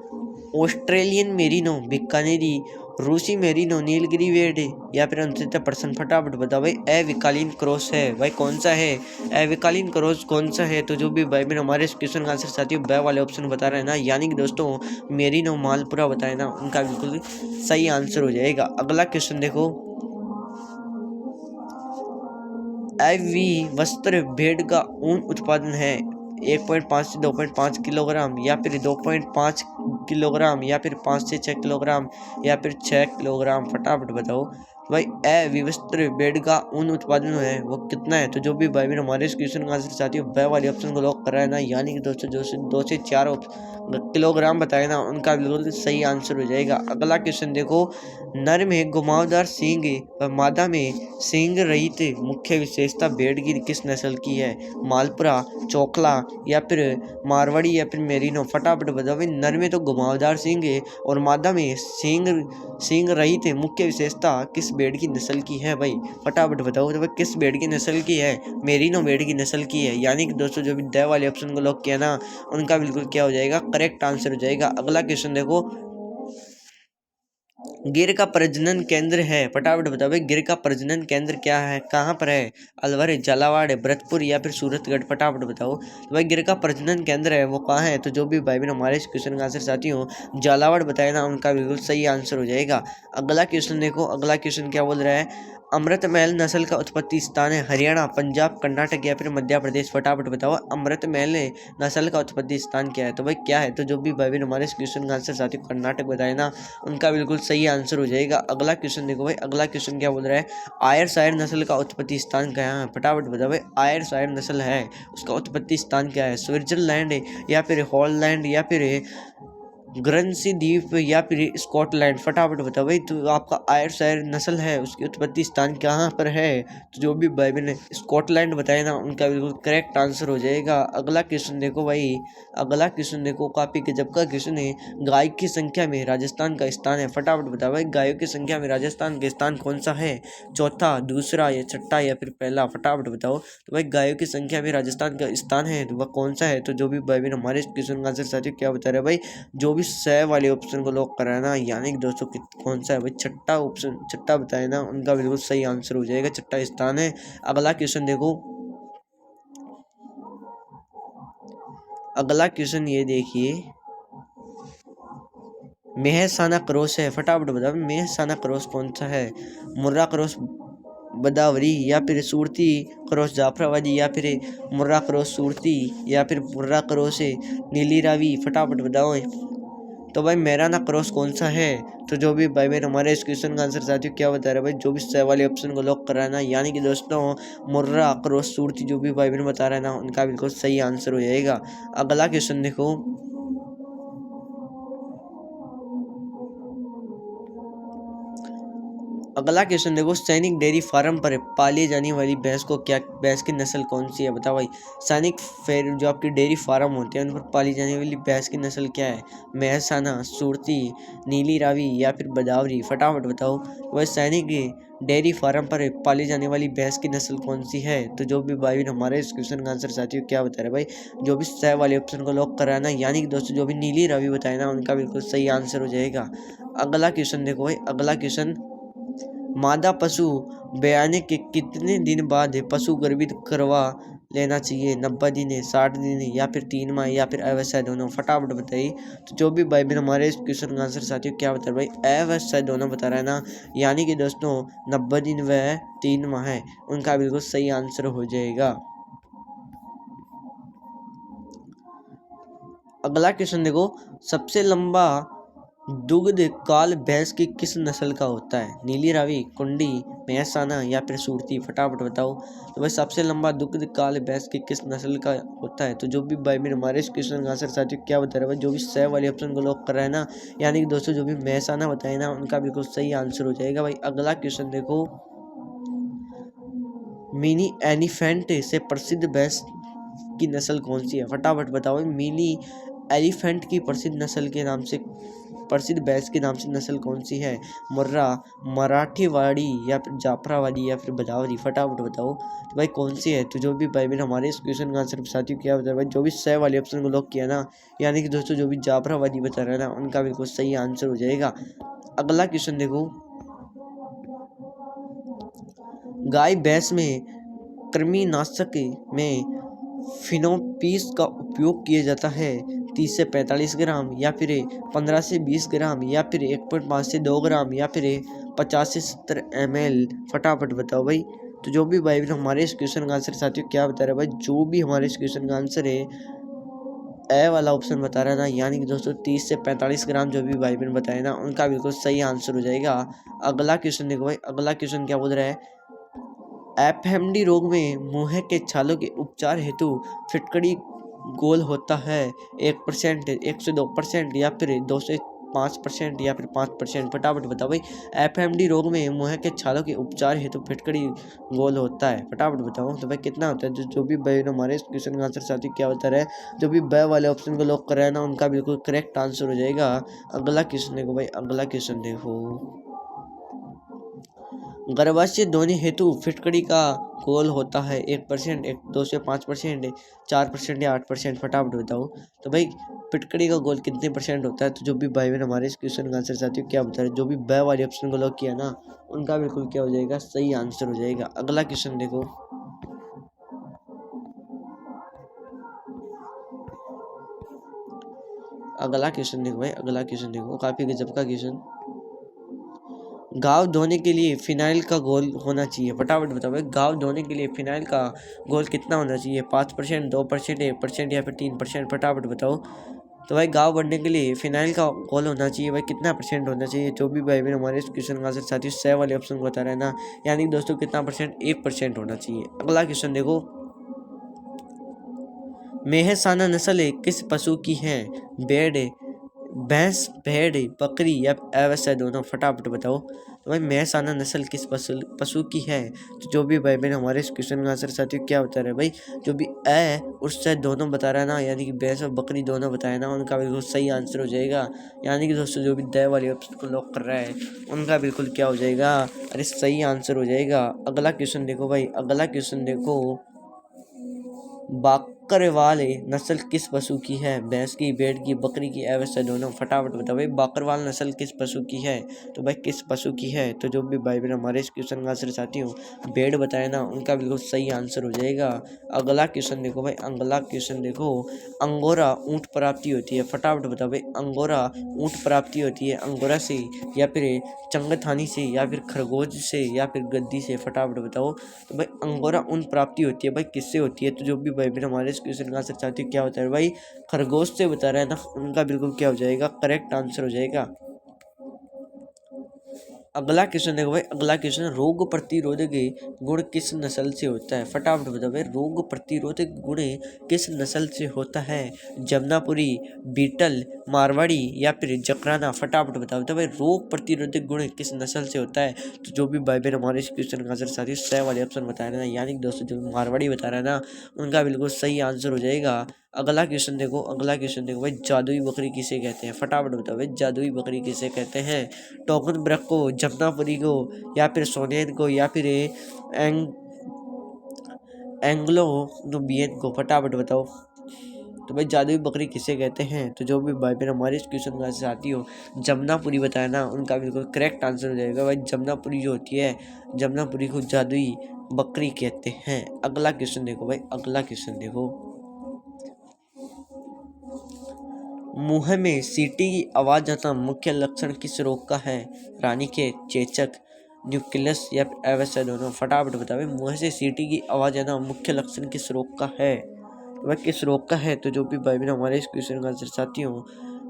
Speaker 1: ऑस्ट्रेलियन मेरिनो बीकानेरी, रूसी मेरिनो नीलगिरी वेड, या फिर 69%। फटाफट बताओ भाई अविकालीन क्रॉस है भाई कौन सा है? अविकालीन क्रॉस कौन सा है? तो जो भी भाई मेरे हमारे इस क्वेश्चन का आंसर साथियों ब वाले ऑप्शन बता रहे हैं ना, यानी कि दोस्तों मेरिनो मालपुरा बताए ना, उनका बिल्कुल सही आंसर हो जाएगा। अगला क्वेश्चन देखो, एवी वस्त्र भेड़ का ऊन उत्पादन है 1.5 से 2.5 किलोग्राम, या फिर 2.5 किलोग्राम, या फिर 5 से 6 किलोग्राम, या फिर 6 किलोग्राम। फटाफट बताओ तो भाई अविवस्त्र बेड का ऊन उत्पादन है वो कितना है? तो जो भी भाई बहन हमारे इस क्वेश्चन का आंसर चाहती हो वह वाले ऑप्शन को लॉक कर रहा है ना, यानी कि दोस्तों 2 से 4 किलोग्राम बताए ना, उनका बिल्कुल सही आंसर हो जाएगा। अगला क्वेश्चन देखो, नर में घुमावदार सींग व मादा में सींग रहित मुख्य विशेषता भेड़ की किस नस्ल की है? मालपुरा, चोकला या फिर मारवाड़ी या फिर मेरिनो? फटाफट बताओ भाई। नर में तो घुमावदार सींग है और मादा में सींग रहित मुख्य विशेषता किस भेड़ की नस्ल की है भाई? फटाफट बताओ तो भाई किस भेड़ की नस्ल की है? मेरिनो भेड़ की नस्ल की है। यानी कि दोस्तों जो भी द वाले ऑप्शन को लॉक किया ना, उनका बिल्कुल क्या हो जाएगा? करेक्ट आंसर हो जाएगा। अगला क्वेश्चन देखो, गिर का प्रजनन केंद्र है, फटाफट बताओ भाई गिर का प्रजनन केंद्र क्या है, कहाँ पर है? अलवर, झालावाड़, भरतपुर या फिर सूरतगढ़? फटाफट बताओ। तो भाई गिर का प्रजनन केंद्र है वो कहाँ है? तो जो भी भाई बहन हमारे इस क्वेश्चन का आंसर चाहती हूँ झालावाड़ बताए ना, उनका बिल्कुल सही आंसर हो जाएगा। अगला क्वेश्चन देखो, अगला क्वेश्चन क्या बोल रहा है? अमृत महल नस्ल का उत्पत्ति स्थान है हरियाणा, पंजाब, कर्नाटक या फिर मध्य प्रदेश? फटाफट बताओ अमृत महल नस्ल का उत्पत्ति स्थान क्या है? तो भाई क्या है? तो जो भी भाई बहन हमारे इस क्वेश्चन का आंसर चाहती हूँ कर्नाटक बताए ना, उनका बिल्कुल सही आंसर हो जाएगा। अगला क्वेश्चन देखो भाई, अगला क्वेश्चन क्या बोल रहा है? आयर शायर नस्ल का उत्पत्ति स्थान कहाँ है? फटाफट बताओ भाई आयर शायर नस्ल है उसका उत्पत्ति स्थान क्या है? स्विट्जरलैंड या फिर हॉलैंड या फिर ग्रंसी द्वीप या फिर स्कॉटलैंड? फटाफट बताओ भाई। तो आपका आयरशायर नस्ल है उसकी उत्पत्ति स्थान कहाँ पर है? तो जो भी भाई ने स्कॉटलैंड बताया ना, उनका बिल्कुल करेक्ट आंसर हो जाएगा। अगला क्वेश्चन देखो भाई, अगला क्वेश्चन देखो, काफी गजब का क्वेश्चन है। गाय की संख्या में राजस्थान का स्थान है, फटाफट बताओ भाई गायों की संख्या में राजस्थान का स्थान कौन सा है? चौथा, दूसरा या छठा या फिर पहला? फटाफट बताओ। तो भाई गायों की संख्या में राजस्थान का स्थान है तो वह कौन सा है? तो जो भी भाई हमारे इस क्वेश्चन का आंसर साथियों क्या बता रहे हैं भाई? जो भी स वाले ऑप्शन को लॉक कराना, यानी कि दोस्तों कौन सा है भाई? छठा ऑप्शन, छठा बताए ना, उनका बिल्कुल सही आंसर हो जाएगा, छठा स्थान है। अगला क्वेश्चन देखो, अगला क्वेश्चन ये देखिए, मेहसाना क्रॉस है, फटाफट बताओ मेहसाना क्रॉस कौन सा है? मुर्रा क्रॉस बदावरी या फिर सूरती क्रॉस जाफराबादी या फिर मुर्रा क्रॉस सूरती या फिर मुर्रा क्रॉस नीली रावी? फटाफट बताओ। तो भाई मेरा ना क्रॉस कौन सा है? तो जो भी भाई बहन हमारे इस क्वेश्चन का आंसर साथियों क्या बता रहे हैं भाई? जो भी सही वाले ऑप्शन को लॉक कराना, यानी कि दोस्तों मुर्रा क्रॉस सूरती जो भी भाई बहन बता रहे हैं ना, उनका बिल्कुल सही आंसर हो जाएगा। अगला क्वेश्चन देखो, अगला क्वेश्चन देखो, सैनिक डेयरी फार्म पर पाली जाने वाली भैंस को क्या, भैंस की नस्ल कौन सी है? बताओ भाई। सैनिक फेर जो आपकी डेयरी फार्म होते हैं उन पर पाली जाने वाली भैंस की नस्ल क्या है? मेहसाना, सूरती, नीली रावी या फिर बदावरी? फटाफट बताओ। वह सैनिक डेयरी फार्म पर पाली जाने वाली भैंस की नस्ल कौन सी है? तो जो भी भाई हमारे इस क्वेश्चन का आंसर साथियों क्या बता रहे भाई? जो भी सही वाले ऑप्शन को लॉक कराना, यानी कि दोस्तों जो भी नीली रावी बताए ना, उनका बिल्कुल सही आंसर हो जाएगा। अगला क्वेश्चन देखो भाई, अगला क्वेश्चन, मादा पशु ब्याने के कितने दिन बाद पशु गर्भित करवा लेना चाहिए? 90 दिन, 60 दिन या फिर 3 माह या फिर अवश्य दोनों? फटाफट बताइए। तो जो भी भाई बहन हमारे इस क्वेश्चन का आंसर साथियों क्या बता रहे भाई? अवश्य दोनों बता रहा है ना, यानी कि दोस्तों 90 दिन व 3 माह है, उनका बिल्कुल सही आंसर हो जाएगा। अगला क्वेश्चन देखो, सबसे लंबा दुग्ध काल भैंस की किस नस्ल का होता है? नीली रावी, कुंडी, मेहसाना या फिर सूरती? फटाफट बताओ। तो भाई सबसे लंबा दुग्ध काल भैंस की किस नस्ल का होता है? तो जो भी भाई मेरे हमारे इस क्वेश्चन का आंसर साथियों क्या बता रहे हैं भाई? जो भी सही वाले ऑप्शन को लॉक कर रहा है ना, यानी कि दोस्तों जो भी मेहसाना बताए ना, उनका बिल्कुल सही आंसर हो जाएगा भाई। अगला क्वेश्चन देखो, मिनी एलिफेंट से प्रसिद्ध भैंस की नस्ल कौन सी है? फटाफट बताओ। मिनी एलिफेंट की प्रसिद्ध नस्ल के नाम से, प्रसिद्ध भैंस के नाम से नस्ल कौन सी है? मुर्रा, मराठीवाड़ी या फिर जाफराबादी या फिर बदावरी? फटाफट बताओ। तो भाई कौन सी है? तो जो भी भाई बहन हमारे इस क्वेश्चन का आंसर साथियों क्या बता रहे भाई? जो भी सही वाले ऑप्शन को लॉक किया ना, यानी कि दोस्तों जो भी जाफराबादी बता रहे हैं ना, उनका बिल्कुल सही आंसर हो जाएगा। अगला क्वेश्चन देखो, गाय भैंस में कृमिनाशक में फिनोपिस का उपयोग किया जाता है 30 से 45 ग्राम या फिर 15 से 20 ग्राम या फिर 1.5 से 2 ग्राम या फिर 50 से 70 ml? फटाफट बताओ भाई। तो जो भी भाई हमारे इस क्वेश्चन का आंसर साथियों क्या बता रहे हैं भाई? जो भी हमारे इस क्वेश्चन का आंसर है ए वाला ऑप्शन बता रहा है ना, यानी कि दोस्तों 30 से 45 ग्राम जो भी भाई बहन बताए ना, उनका बिल्कुल सही आंसर हो जाएगा। अगला क्वेश्चन देखो भाई, अगला क्वेश्चन क्या बोल रहा है, एफएमडी रोग में मुंह के छालों के उपचार हेतु फिटकरी गोल होता है 1%, 102% या फिर 205% या फिर 5%? फटाफट बताओ भाई, एफएमडी रोग में मुंह के छालों के उपचार हेतु फिटकरी गोल होता है, फटाफट बताओ तो भाई कितना होता है? जो भी भाई हमारे इस क्वेश्चन का आंसर साथी क्या बता रहा है, जो भी ब वाले ऑप्शन को लॉक कर रहा है ना, उनका बिल्कुल करेक्ट आंसर हो जाएगा। अगला क्वेश्चन देखो भाई, अगला क्वेश्चन देखो, गर्भाशय ध्वनि हेतु फिटकरी का गोल होता है 1%, 205%, 4% या 8%? फटाफट बताओ तो भाई फिटकरी का गोल कितने परसेंट होता है? तो जो भी भाई बहन हमारे इस क्वेश्चन का आंसर चाहते हो क्या बता रहे, जो भी ब वाले ऑप्शन को लॉक किया ना, उनका बिल्कुल क्या हो जाएगा, सही आंसर हो जाएगा। अगला क्वेश्चन देखो, अगला क्वेश्चन देखो भाई, अगला क्वेश्चन देखो, काफी गजब का क्वेश्चन। घाव धोने के लिए फिनाइल का घोल होना चाहिए, फटाफट बताओ भाई, घाव धोने के लिए फिनाइल का घोल कितना होना चाहिए? 5%, 2%, 1% या फिर 3%? फटाफट बताओ तो भाई, घाव बढ़ने के लिए फिनाइल का घोल होना चाहिए भाई, कितना परसेंट होना चाहिए? जो भी भाई बहन हमारे इस क्वेश्चन का आंसर साथी सही वाले ऑप्शन को बता रहे हैं ना, यानी कि दोस्तों कितना परसेंट? 1% होना चाहिए। अगला क्वेश्चन देखो, मेहसाना नस्ल किस पशु की है? भेड़, भैंस, भेड़, बकरी या ऐसे दोनों? फटाफट बताओ तो भाई, मेहसाना नस्ल किस पशु की है? तो जो भी भाई बहन हमारे इस क्वेश्चन का आंसर साथियों क्या बता रहे हैं भाई, जो भी ए उससे दोनों बता रहा है ना, यानी कि भैंस और बकरी दोनों बताया ना, उनका बिल्कुल सही आंसर हो जाएगा। यानी कि दोस्तों जो भी द वाले ऑप्शन को लॉक कर रहा है, उनका बिल्कुल क्या हो जाएगा, अरे सही आंसर हो जाएगा। अगला क्वेश्चन देखो भाई, अगला क्वेश्चन देखो, बाकरवाल नस्ल किस पशु की है? भैंस की, भेड़ की, बकरी की, ऐसे दोनों? फटाफट बताओ भाई, बाकरवाल नस्ल किस पशु की है? तो भाई किस पशु की है? तो जो भी भाई बहन हमारे इस क्वेश्चन का आंसर चाहती हूँ भेड़ बताए ना, उनका बिल्कुल सही आंसर हो जाएगा। अगला क्वेश्चन देखो भाई, अगला क्वेश्चन देखो, अंगोरा ऊँट प्राप्ति होती है, फटाफट बताओ भाई, अंगोरा ऊँट प्राप्ति होती है अंगोरा से या फिर चंगथानी से या फिर खरगोश से या फिर गद्दी से? फटाफट बताओ तो भाई, अंगोरा ऊन प्राप्ति होती है भाई किससे होती है? तो जो भी भाई बहन हमारे इस क्वेश्चन का आंसर चाहते हैं क्या होता है भाई, खरगोश से बता रहा है ना, उनका बिल्कुल क्या हो जाएगा, करेक्ट आंसर हो जाएगा। अगला क्वेश्चन देखो भाई, अगला क्वेश्चन, रोग प्रतिरोधक गुण किस नस्ल से होता है? फटाफट बताओ भाई, रोग प्रतिरोधक गुण किस नस्ल से होता है? जमनापुरी, बीटल, मारवाड़ी या फिर जकराना? फटाफट बताओ तो भाई, रोग प्रतिरोधक गुण किस नस्ल से होता है? तो जो भी भाई बहन हमारे इस क्वेश्चन का आंसर साथी सही वाले ऑप्शन बता रहे हैं, यानी कि दोस्तों जो मारवाड़ी बता रहा है ना, उनका बिल्कुल सही आंसर हो जाएगा। अगला क्वेश्चन देखो, अगला क्वेश्चन देखो भाई, जादुई बकरी किसे कहते हैं? फटाफट बताओ भाई, जादुई बकरी किसे कहते हैं? टोकन ब्रक को, जमनापुरी को या फिर सोनेन को या फिर एंग एंग्लो नुबियन को? फटाफट बताओ तो भाई, जादुई बकरी किसे कहते हैं? तो जो भी भाई बहन हमारे इस क्वेश्चन का साथी हो जमनापुरी बताया ना, उनका बिल्कुल करेक्ट आंसर हो जाएगा भाई, जमनापुरी जो होती है, जमनापुरी को जादुई बकरी कहते हैं। अगला क्वेश्चन देखो भाई, अगला क्वेश्चन देखो, मुंह में सीटी की आवाज आता मुख्य लक्षण किस रोग का है? रानीखेत, चेचक, न्यूक्लियस या एवस? दोनों? फटाफट बताओ, मुंह से सीटी की आवाज आना मुख्य लक्षण किस रोग का है? तो भाई किस रोग का है? तो जो भी भाई बहन हमारे इस क्वेश्चन का आंसर चाहती हूँ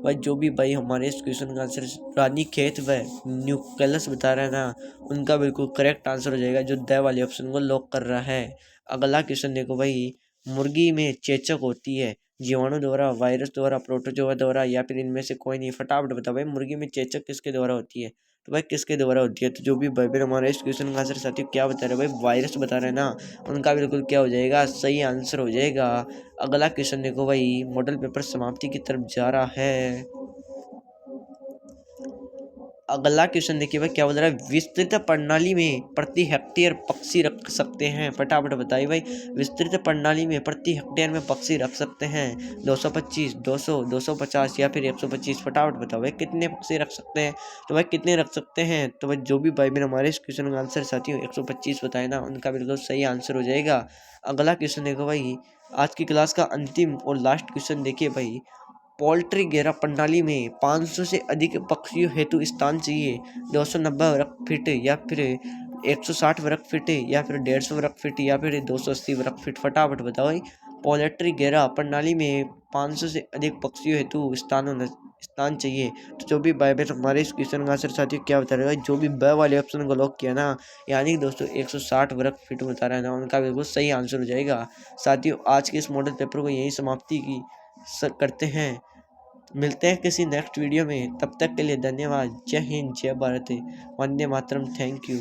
Speaker 1: भाई, जो भी भाई हमारे इस क्वेश्चन का आंसर रानीखेत व न्यूक्लियस बता रहा है ना, उनका बिल्कुल करेक्ट आंसर हो जाएगा, जो द वाले ऑप्शन को लॉक कर रहा है। अगला क्वेश्चन देखो भाई, मुर्गी में चेचक होती है जीवाणु द्वारा, वायरस द्वारा, प्रोटोजोआ द्वारा या फिर इनमें से कोई नहीं? फटाफट बताओ भाई, मुर्गी में चेचक किसके द्वारा होती है? तो भाई किसके द्वारा होती है? तो जो भी भाई बहन हमारे इस क्वेश्चन का आंसर साथी क्या बता रहे हैं भाई, वायरस बता रहे हैं ना, उनका बिल्कुल क्या हो जाएगा, सही आंसर हो जाएगा। अगला क्वेश्चन देखो भाई, मॉडल पेपर समाप्ति की तरफ जा रहा है। अगला क्वेश्चन देखिए भाई, क्या बोल रहा है, विस्तृत प्रणाली में प्रति हेक्टेयर पक्षी रख सकते हैं? फटाफट बताइए भाई, विस्तृत प्रणाली में प्रति हेक्टेयर में पक्षी रख सकते हैं 225, 200, 250 या फिर 125? फटाफट बताओ भाई, कितने पक्षी रख सकते हैं? तो भाई कितने रख सकते हैं? तो भाई जो भी भाई मेरे हमारे इस क्वेश्चन का आंसर साथी 125 बताए ना, उनका बिल्कुल सही आंसर हो जाएगा। अगला क्वेश्चन देखो भाई, आज की क्लास का अंतिम और लास्ट क्वेश्चन देखिए भाई, पोल्ट्री घेरा प्रणाली में 500 से अधिक पक्षियों हेतु स्थान चाहिए 290 वर्ग फीट या फिर 160 वर्ग फीट या फिर 150 वर्ग फीट या फिर 280 वर्ग फीट? फटाफट बताओ भाई, पोल्ट्री घेरा प्रणाली में 500 से अधिक पक्षियों हेतु स्थान चाहिए। तो जो भी भाई बहन हमारे इस क्वेश्चन का आंसर साथियों क्या बता रहा है, जो भी ब वाले ऑप्शन को लॉक किया ना, यानी कि दोस्तों 160 वर्ग फीट बता रहा है ना, उनका बिल्कुल सही आंसर हो जाएगा। साथियों आज के इस मॉडल पेपर को यही समाप्ति की करते हैं। मिलते हैं किसी नेक्स्ट वीडियो में, तब तक के लिए धन्यवाद। जय हिंद, जय भारत, वंदे मातरम, थैंक यू।